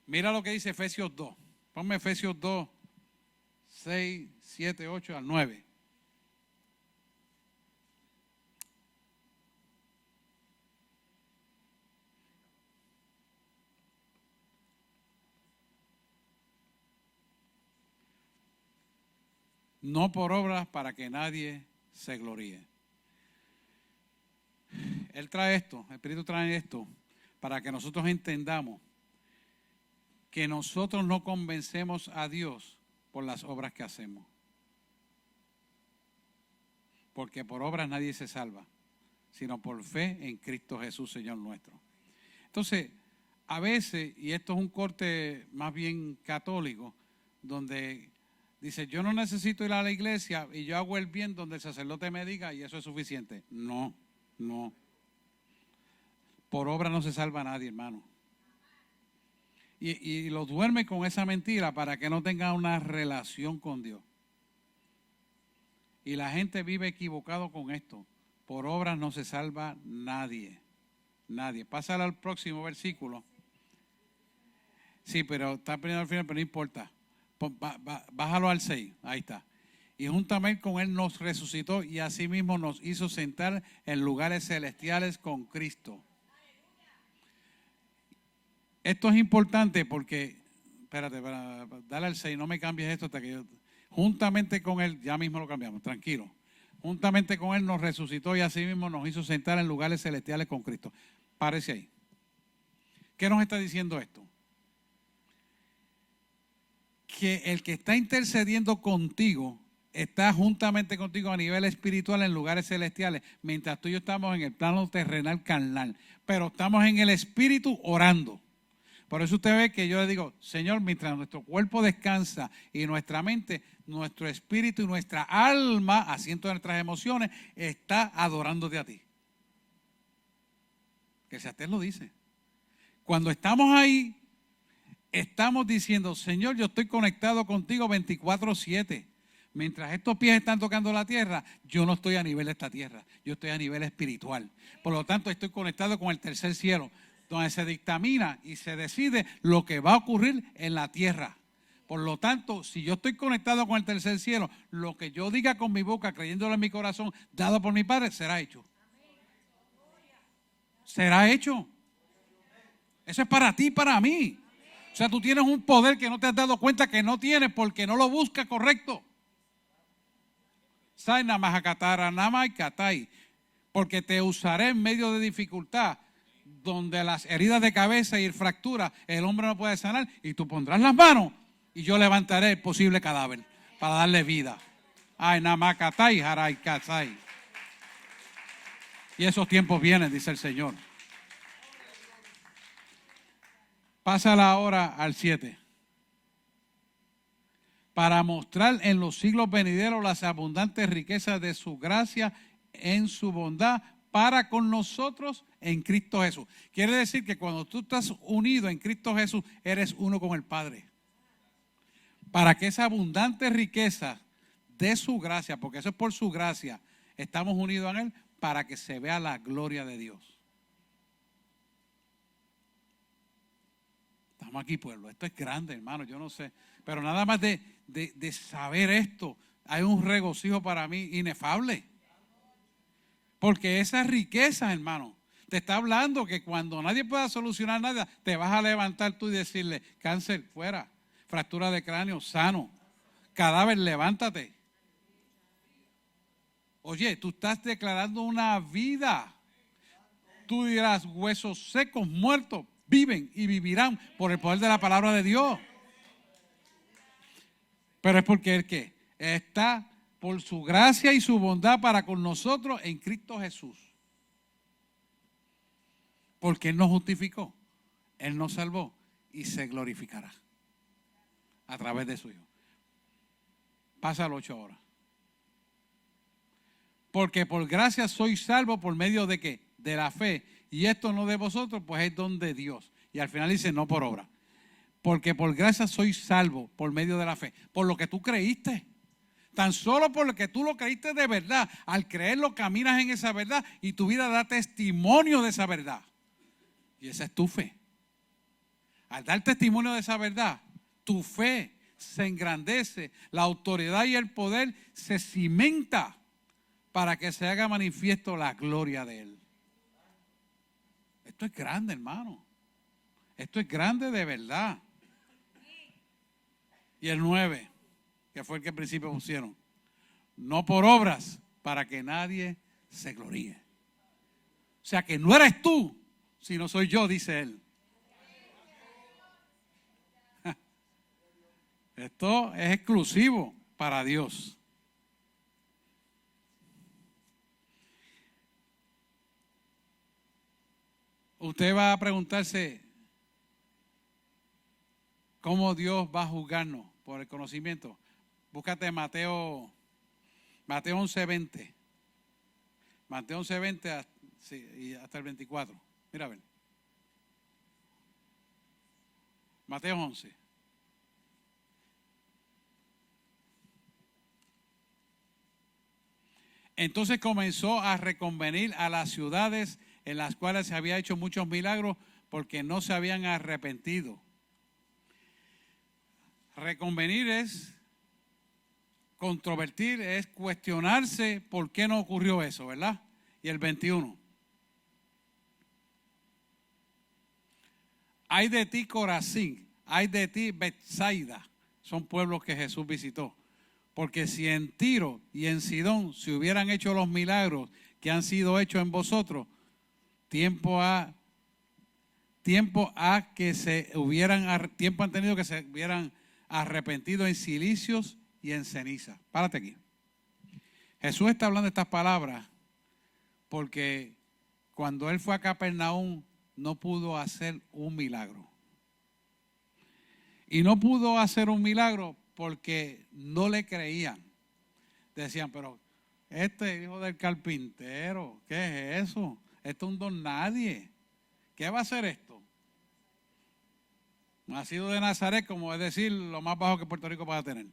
Mira lo que dice Efesios 2. Ponme Efesios 2, 6, 7, 8 al 9. No por obras para que nadie se gloríe. Él trae esto, el Espíritu trae esto, para que nosotros entendamos que nosotros no convencemos a Dios por las obras que hacemos. Porque por obras nadie se salva, sino por fe en Cristo Jesús, Señor nuestro. Entonces, a veces, y esto es un corte más bien católico, donde dice, yo no necesito ir a la iglesia y yo hago el bien donde el sacerdote me diga y eso es suficiente. No. Por obra no se salva nadie, hermano. Y lo duerme con esa mentira para que no tenga una relación con Dios. Y la gente vive equivocado con esto. Por obras no se salva nadie. Nadie. Pásala al próximo versículo. Sí, pero está poniendo al final, pero no importa. Bájalo al 6. Ahí está. Y juntamente con Él nos resucitó y asimismo nos hizo sentar en lugares celestiales con Cristo. Esto es importante porque, espérate, dale al 6, no me cambies esto hasta que yo, juntamente con Él, ya mismo lo cambiamos, tranquilo. Juntamente con Él nos resucitó y asimismo nos hizo sentar en lugares celestiales con Cristo. Párese ahí. ¿Qué nos está diciendo esto? Que el que está intercediendo contigo está juntamente contigo a nivel espiritual en lugares celestiales, mientras tú y yo estamos en el plano terrenal carnal, pero estamos en el espíritu orando. Por eso usted ve que yo le digo, Señor, mientras nuestro cuerpo descansa y nuestra mente, nuestro espíritu y nuestra alma, asiento de nuestras emociones, está adorándote a ti. Que el Señor lo dice. Cuando estamos ahí, estamos diciendo, Señor, yo estoy conectado contigo 24/7. Mientras estos pies están tocando la tierra, yo no estoy a nivel de esta tierra, yo estoy a nivel espiritual. Por lo tanto, estoy conectado con el tercer cielo, donde se dictamina y se decide lo que va a ocurrir en la tierra. Por lo tanto, si yo estoy conectado con el tercer cielo, lo que yo diga con mi boca, creyéndolo en mi corazón, dado por mi Padre, será hecho. Será hecho. Eso es para ti y para mí. O sea, tú tienes un poder que no te has dado cuenta que no tienes porque no lo buscas correcto. Porque te usaré en medio de dificultad, donde las heridas de cabeza y fracturas el hombre no puede sanar, y tú pondrás las manos y yo levantaré el posible cadáver para darle vida. Ay, namakatai, harai katsai. Y esos tiempos vienen, dice el Señor. Pásala ahora al 7. Para mostrar en los siglos venideros las abundantes riquezas de su gracia en su bondad para con nosotros en Cristo Jesús. Quiere decir que cuando tú estás unido en Cristo Jesús, eres uno con el Padre. Para que esa abundante riqueza de su gracia, porque eso es por su gracia, estamos unidos en Él para que se vea la gloria de Dios. Estamos aquí, pueblo. Esto es grande, hermano, yo no sé. Pero nada más de saber esto, hay un regocijo para mí inefable. Porque esa riqueza, hermano, te está hablando que cuando nadie pueda solucionar nada, te vas a levantar tú y decirle, cáncer, fuera, fractura de cráneo, sano, cadáver, levántate. Oye, tú estás declarando una vida. Tú dirás, huesos secos, muertos, viven y vivirán por el poder de la palabra de Dios. Pero es porque el que está por su gracia y su bondad para con nosotros en Cristo Jesús. Porque Él nos justificó, Él nos salvó y se glorificará. a través de su Hijo. Pasa al 8 ahora. Porque por gracia soy salvo por medio de ¿qué? De la fe. Y esto no de vosotros, pues es don de Dios. Y al final dice no por obra. Porque por gracia soy salvo por medio de la fe. Por lo que tú creíste. Tan solo por lo que tú lo creíste de verdad. Al creerlo caminas en esa verdad y tu vida da testimonio de esa verdad. Y esa es tu fe. Al dar testimonio de esa verdad, tu fe se engrandece. La autoridad y el poder se cimenta para que se haga manifiesto la gloria de Él. Esto es grande, hermano. Esto es grande de verdad. Y el 9, que fue el que al principio pusieron. No por obras, para que nadie se gloríe. O sea que no eres tú, sino soy yo, dice él. Esto es exclusivo para Dios. Usted va a preguntarse cómo Dios va a juzgarnos por el conocimiento. Búscate Mateo 11:20. Mateo 11:20 y hasta el 24. Mira a ver. Mateo 11. Entonces comenzó a reconvenir a las ciudades en las cuales se había hecho muchos milagros porque no se habían arrepentido. Reconvenir es controvertir, es cuestionarse por qué no ocurrió eso, ¿verdad? Y el 21. Hay de ti Corazín, hay de ti Betsaida, son pueblos que Jesús visitó. Porque si en Tiro y en Sidón se hubieran hecho los milagros que han sido hechos en vosotros, tiempo han tenido que se hubieran arrepentido en cilicios y en ceniza. Párate aquí. Jesús está hablando estas palabras porque cuando él fue a Capernaum no pudo hacer un milagro. Y no pudo hacer un milagro porque no le creían. Decían, pero este hijo del carpintero, ¿qué es eso? Esto es un don nadie. ¿Qué va a hacer esto? Nacido de Nazaret, como es decir, lo más bajo que Puerto Rico pueda tener.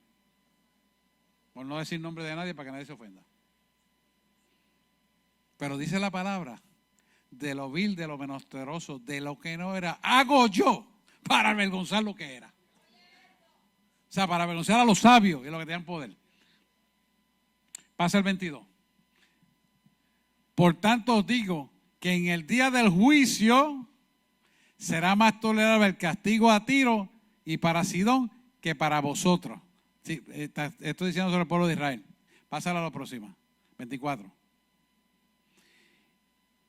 Por no decir nombre de nadie para que nadie se ofenda. Pero dice la palabra, de lo vil, de lo menesteroso, de lo que no era, hago yo para avergonzar lo que era. O sea, para avergonzar a los sabios y a los que tenían poder. Pasa el 22. Por tanto os digo que en el día del juicio será más tolerable el castigo a Tiro y para Sidón que para vosotros. Sí, estoy diciendo sobre el pueblo de Israel. Pásala a la próxima. 24.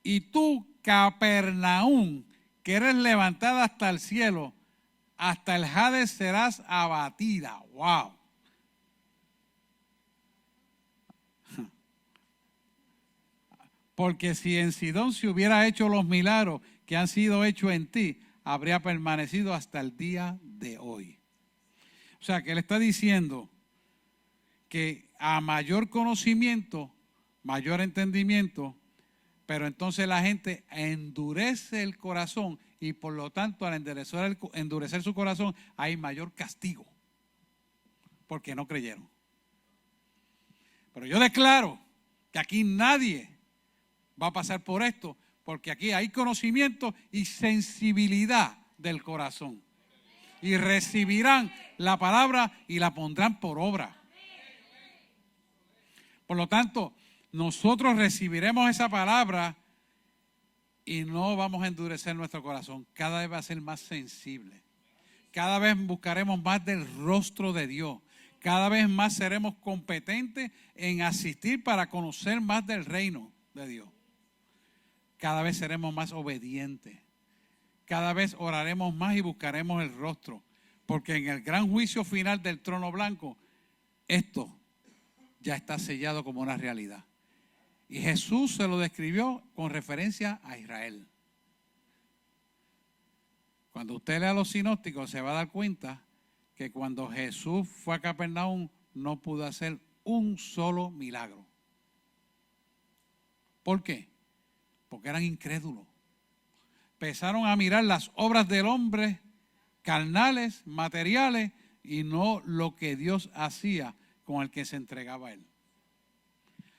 Y tú, Capernaum, que eres levantada hasta el cielo, hasta el Hades serás abatida. ¡Wow! Porque si en Sidón se hubiera hecho los milagros que han sido hechos en ti, habría permanecido hasta el día de hoy. O sea, que él está diciendo que a mayor conocimiento, mayor entendimiento, pero entonces la gente endurece el corazón y por lo tanto al endurecer su corazón hay mayor castigo, porque no creyeron. Pero yo declaro que aquí nadie va a pasar por esto, porque aquí hay conocimiento y sensibilidad del corazón. Y recibirán la palabra y la pondrán por obra. Por lo tanto, nosotros recibiremos esa palabra y no vamos a endurecer nuestro corazón. Cada vez va a ser más sensible. Cada vez buscaremos más del rostro de Dios. Cada vez más seremos competentes en asistir para conocer más del reino de Dios. Cada vez seremos más obedientes. Cada vez oraremos más y buscaremos el rostro. Porque en el gran juicio final del trono blanco, esto ya está sellado como una realidad. Y Jesús se lo describió con referencia a Israel. Cuando usted lea los sinópticos se va a dar cuenta que cuando Jesús fue a Capernaum no pudo hacer un solo milagro. ¿Por qué? Porque eran incrédulos. Empezaron a mirar las obras del hombre, carnales, materiales, y no lo que Dios hacía con el que se entregaba a él.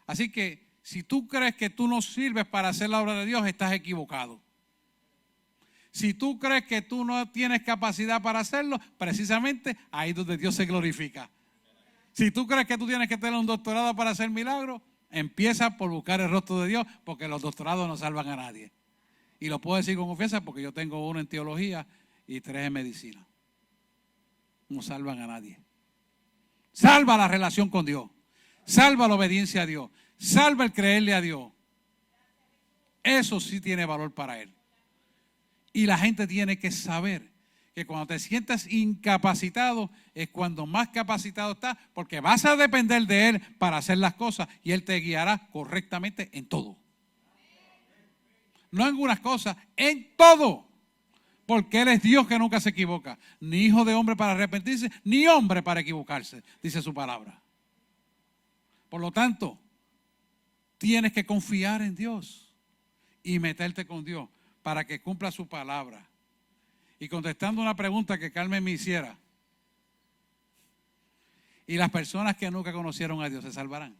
Así que si tú crees que tú no sirves para hacer la obra de Dios, estás equivocado. Si tú crees que tú no tienes capacidad para hacerlo, precisamente ahí es donde Dios se glorifica. Si tú crees que tú tienes que tener un doctorado para hacer milagros, empieza por buscar el rostro de Dios, porque los doctorados no salvan a nadie. Y lo puedo decir con confianza porque yo tengo 1 en teología y 3 en medicina. No salvan a nadie. Salva la relación con Dios. Salva la obediencia a Dios. Salva el creerle a Dios. Eso sí tiene valor para Él. Y la gente tiene que saber que cuando te sientas incapacitado es cuando más capacitado estás, porque vas a depender de Él para hacer las cosas y Él te guiará correctamente en todo. No en algunas cosas, en todo. Porque Él es Dios que nunca se equivoca. Ni hijo de hombre para arrepentirse, ni hombre para equivocarse, dice su palabra. Por lo tanto, tienes que confiar en Dios y meterte con Dios para que cumpla su palabra. Y contestando una pregunta que Carmen me hiciera, ¿y las personas que nunca conocieron a Dios se salvarán?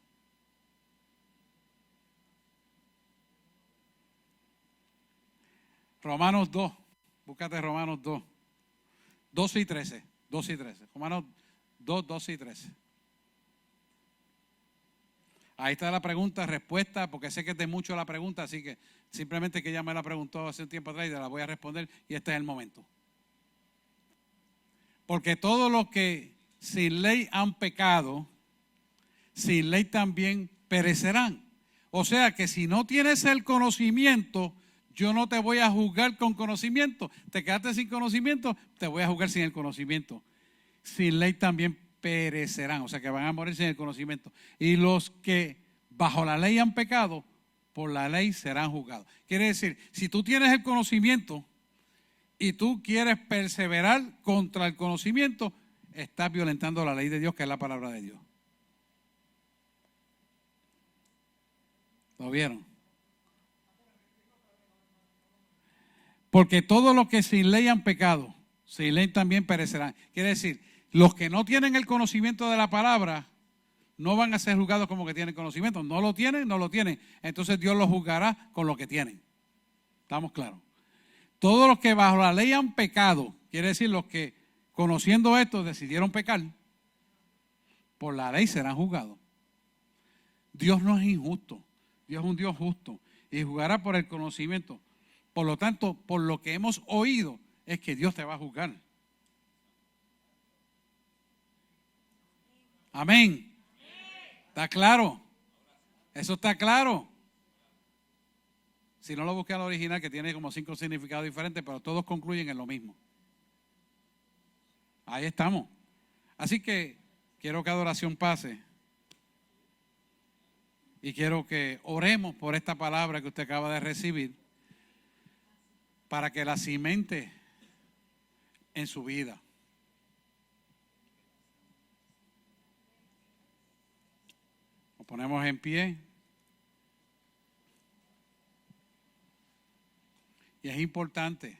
Romanos 2, búscate Romanos 2, 12 y 13, 12 y 13. Romanos 2, 12 y 13. Ahí está la pregunta, respuesta, porque sé que es de mucho la pregunta, así que simplemente que ella me la preguntó hace un tiempo atrás y la voy a responder y este es el momento. Porque todos los que sin ley han pecado, sin ley también perecerán. O sea que si no tienes el conocimiento, yo no te voy a juzgar con conocimiento. Te quedaste sin conocimiento, te voy a juzgar sin el conocimiento. Sin ley también perecerán, o sea que van a morir sin el conocimiento. Y los que bajo la ley han pecado, por la ley serán juzgados. Quiere decir, si tú tienes el conocimiento y tú quieres perseverar contra el conocimiento, estás violentando la ley de Dios, que es la palabra de Dios. ¿Lo vieron? Porque todos los que sin ley han pecado, sin ley también perecerán. Quiere decir, los que no tienen el conocimiento de la palabra no van a ser juzgados como que tienen conocimiento. No lo tienen, no lo tienen. Entonces Dios los juzgará con lo que tienen. ¿Estamos claros? Todos los que bajo la ley han pecado, quiere decir los que conociendo esto decidieron pecar, por la ley serán juzgados. Dios no es injusto. Dios es un Dios justo y juzgará por el conocimiento. Por lo tanto, por lo que hemos oído, es que Dios te va a juzgar. Amén. ¿Está claro? Eso está claro. Si no lo busqué al original, que tiene como 5 significados diferentes, pero todos concluyen en lo mismo. Ahí estamos. Así que quiero que adoración pase. Y quiero que oremos por esta palabra que usted acaba de recibir, para que la cimente en su vida. Nos ponemos en pie. Y es importante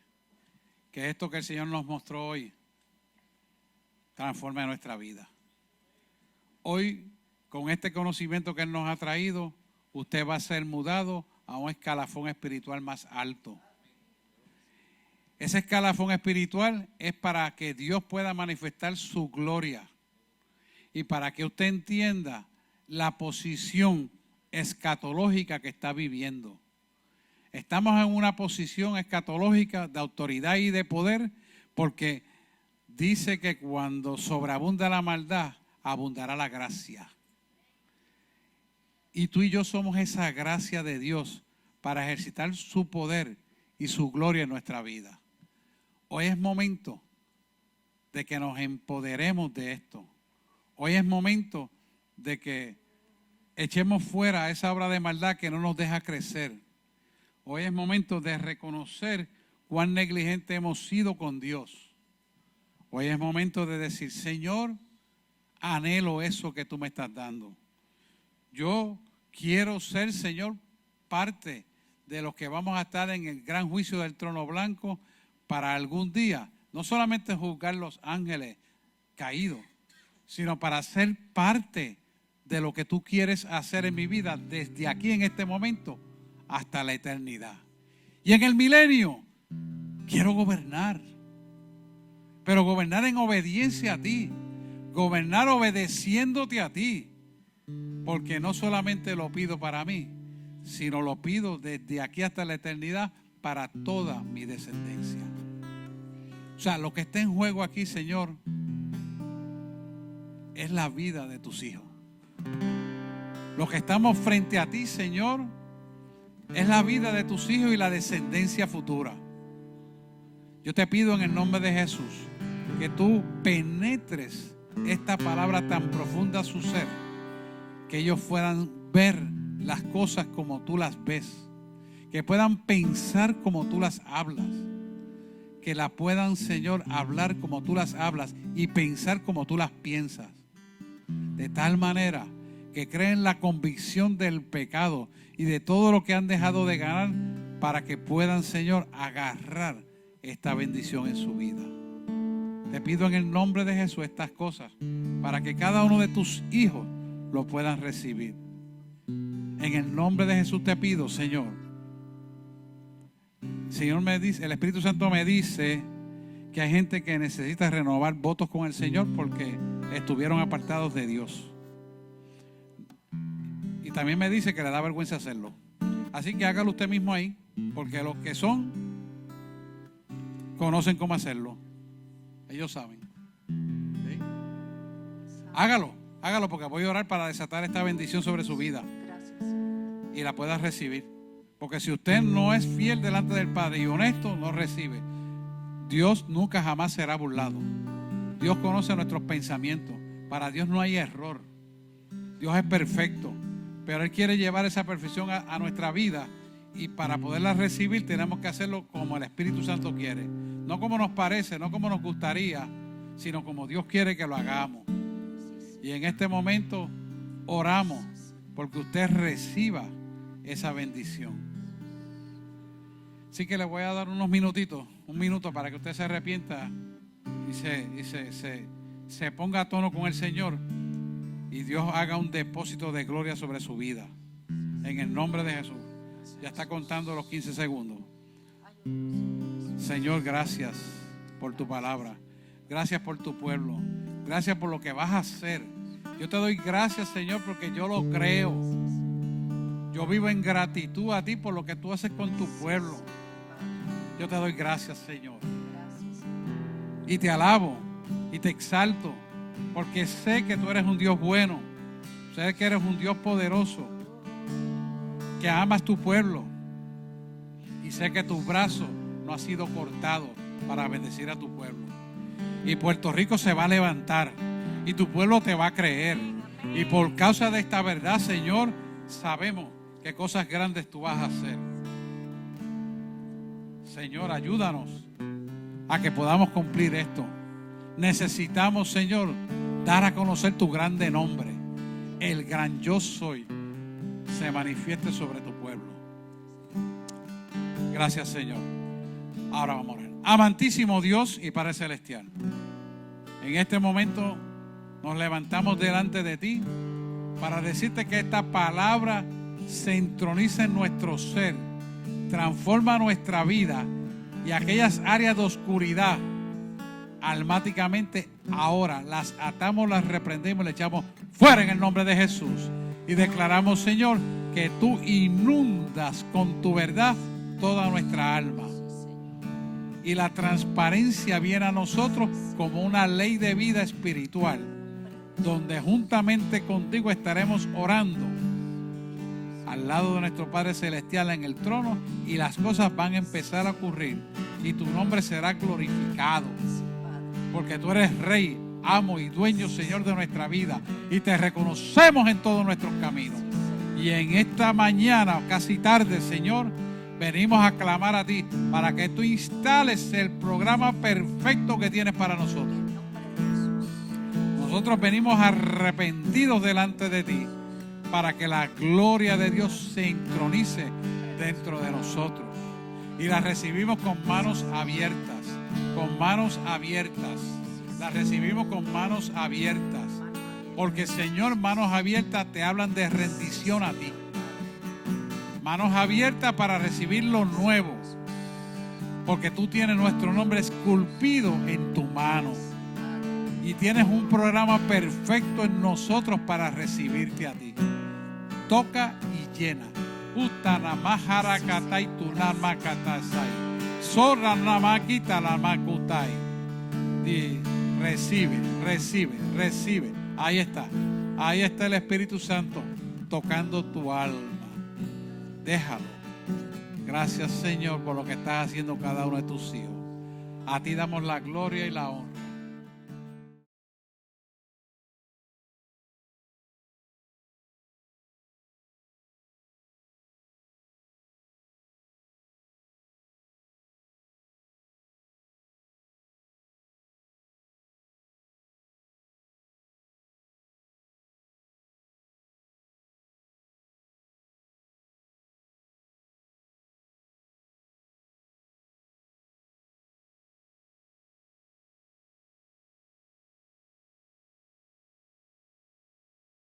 que esto que el Señor nos mostró hoy transforme nuestra vida. Hoy, con este conocimiento que Él nos ha traído, usted va a ser mudado a un escalafón espiritual más alto. Ese escalafón espiritual es para que Dios pueda manifestar su gloria y para que usted entienda la posición escatológica que está viviendo. Estamos en una posición escatológica de autoridad y de poder, porque dice que cuando sobreabunda la maldad, abundará la gracia. Y tú y yo somos esa gracia de Dios para ejercitar su poder y su gloria en nuestra vida. Hoy es momento de que nos empoderemos de esto. Hoy es momento de que echemos fuera esa obra de maldad que no nos deja crecer. Hoy es momento de reconocer cuán negligente hemos sido con Dios. Hoy es momento de decir, Señor, anhelo eso que tú me estás dando. Yo quiero ser, Señor, parte de los que vamos a estar en el gran juicio del trono blanco para algún día, no solamente juzgar los ángeles caídos, sino para ser parte de lo que tú quieres hacer en mi vida desde aquí en este momento hasta la eternidad. Y en el milenio quiero gobernar, pero gobernar en obediencia a ti, gobernar obedeciéndote a ti, porque no solamente lo pido para mí, sino lo pido desde aquí hasta la eternidad para toda mi descendencia. O sea, lo que está en juego aquí, Señor, es la vida de tus hijos. Lo que estamos frente a ti, Señor, es la vida de tus hijos y la descendencia futura. Yo te pido en el nombre de Jesús que tú penetres esta palabra tan profunda a su ser, que ellos puedan ver las cosas como tú las ves, que puedan pensar como tú las hablas, que la puedan, Señor, hablar como tú las hablas y pensar como tú las piensas, de tal manera que creen la convicción del pecado y de todo lo que han dejado de ganar, para que puedan, Señor, agarrar esta bendición en su vida. Te pido en el nombre de Jesús estas cosas para que cada uno de tus hijos lo puedan recibir. En el nombre de Jesús te pido, Señor. Señor me dice, el Espíritu Santo me dice que hay gente que necesita renovar votos con el Señor porque estuvieron apartados de Dios. Y también me dice que le da vergüenza hacerlo. Así que hágalo usted mismo ahí, porque los que son conocen cómo hacerlo. Ellos saben. ¿Sí? Hágalo porque voy a orar para desatar esta bendición sobre su vida. Y la pueda recibir. Porque si usted no es fiel delante del Padre y honesto, no recibe. Dios nunca jamás será burlado. Dios conoce nuestros pensamientos. Para Dios no hay error. Dios es perfecto. Pero Él quiere llevar esa perfección a nuestra vida. Y para poderla recibir tenemos que hacerlo como el Espíritu Santo quiere. No como nos parece, no como nos gustaría, sino como Dios quiere que lo hagamos. Y en este momento oramos porque usted reciba esa bendición. Así que le voy a dar unos minutitos, un minuto para que usted se arrepienta y se ponga a tono con el Señor y Dios haga un depósito de gloria sobre su vida. En el nombre de Jesús. Ya está contando los 15 segundos. Señor, gracias por tu palabra. Gracias por tu pueblo. Gracias por lo que vas a hacer. Yo te doy gracias, Señor, porque yo lo creo. Yo vivo en gratitud a ti por lo que tú haces con tu pueblo. Yo te doy gracias, Señor. Y te alabo y te exalto, porque sé que tú eres un Dios bueno. Sé que eres un Dios poderoso, que amas tu pueblo. Y sé que tu brazo no ha sido cortado para bendecir a tu pueblo. Y Puerto Rico se va a levantar. Y tu pueblo te va a creer. Y por causa de esta verdad, Señor, sabemos qué cosas grandes tú vas a hacer. Señor, ayúdanos a que podamos cumplir esto. Necesitamos, Señor, dar a conocer tu grande nombre. El gran yo soy se manifieste sobre tu pueblo. Gracias, Señor. Ahora vamos a orar. Amantísimo Dios y Padre Celestial, en este momento nos levantamos delante de ti para decirte que esta palabra se entroniza en nuestro ser, transforma nuestra vida y aquellas áreas de oscuridad almáticamente ahora las atamos, las reprendemos y le echamos fuera en el nombre de Jesús. Y declaramos, Señor, que tú inundas con tu verdad toda nuestra alma. Y la transparencia viene a nosotros como una ley de vida espiritual, donde juntamente contigo estaremos orando al lado de nuestro Padre Celestial en el trono, y las cosas van a empezar a ocurrir y tu nombre será glorificado, porque tú eres Rey, amo y dueño, Señor, de nuestra vida, y te reconocemos en todos nuestros caminos. Y en esta mañana, casi tarde, Señor, venimos a clamar a ti para que tú instales el programa perfecto que tienes para nosotros. Nosotros venimos arrepentidos delante de ti para que la gloria de Dios se sincronice dentro de nosotros. Y la recibimos con manos abiertas, con manos abiertas. La recibimos con manos abiertas. Porque, Señor, manos abiertas te hablan de rendición a ti. Manos abiertas para recibir lo nuevo. Porque tú tienes nuestro nombre esculpido en tu mano. Y tienes un programa perfecto en nosotros para recibirte a ti. Toca y llena. Y recibe, recibe, recibe. Ahí está. Ahí está el Espíritu Santo tocando tu alma. Déjalo. Gracias, Señor, por lo que estás haciendo cada uno de tus hijos. A ti damos la gloria y la honra.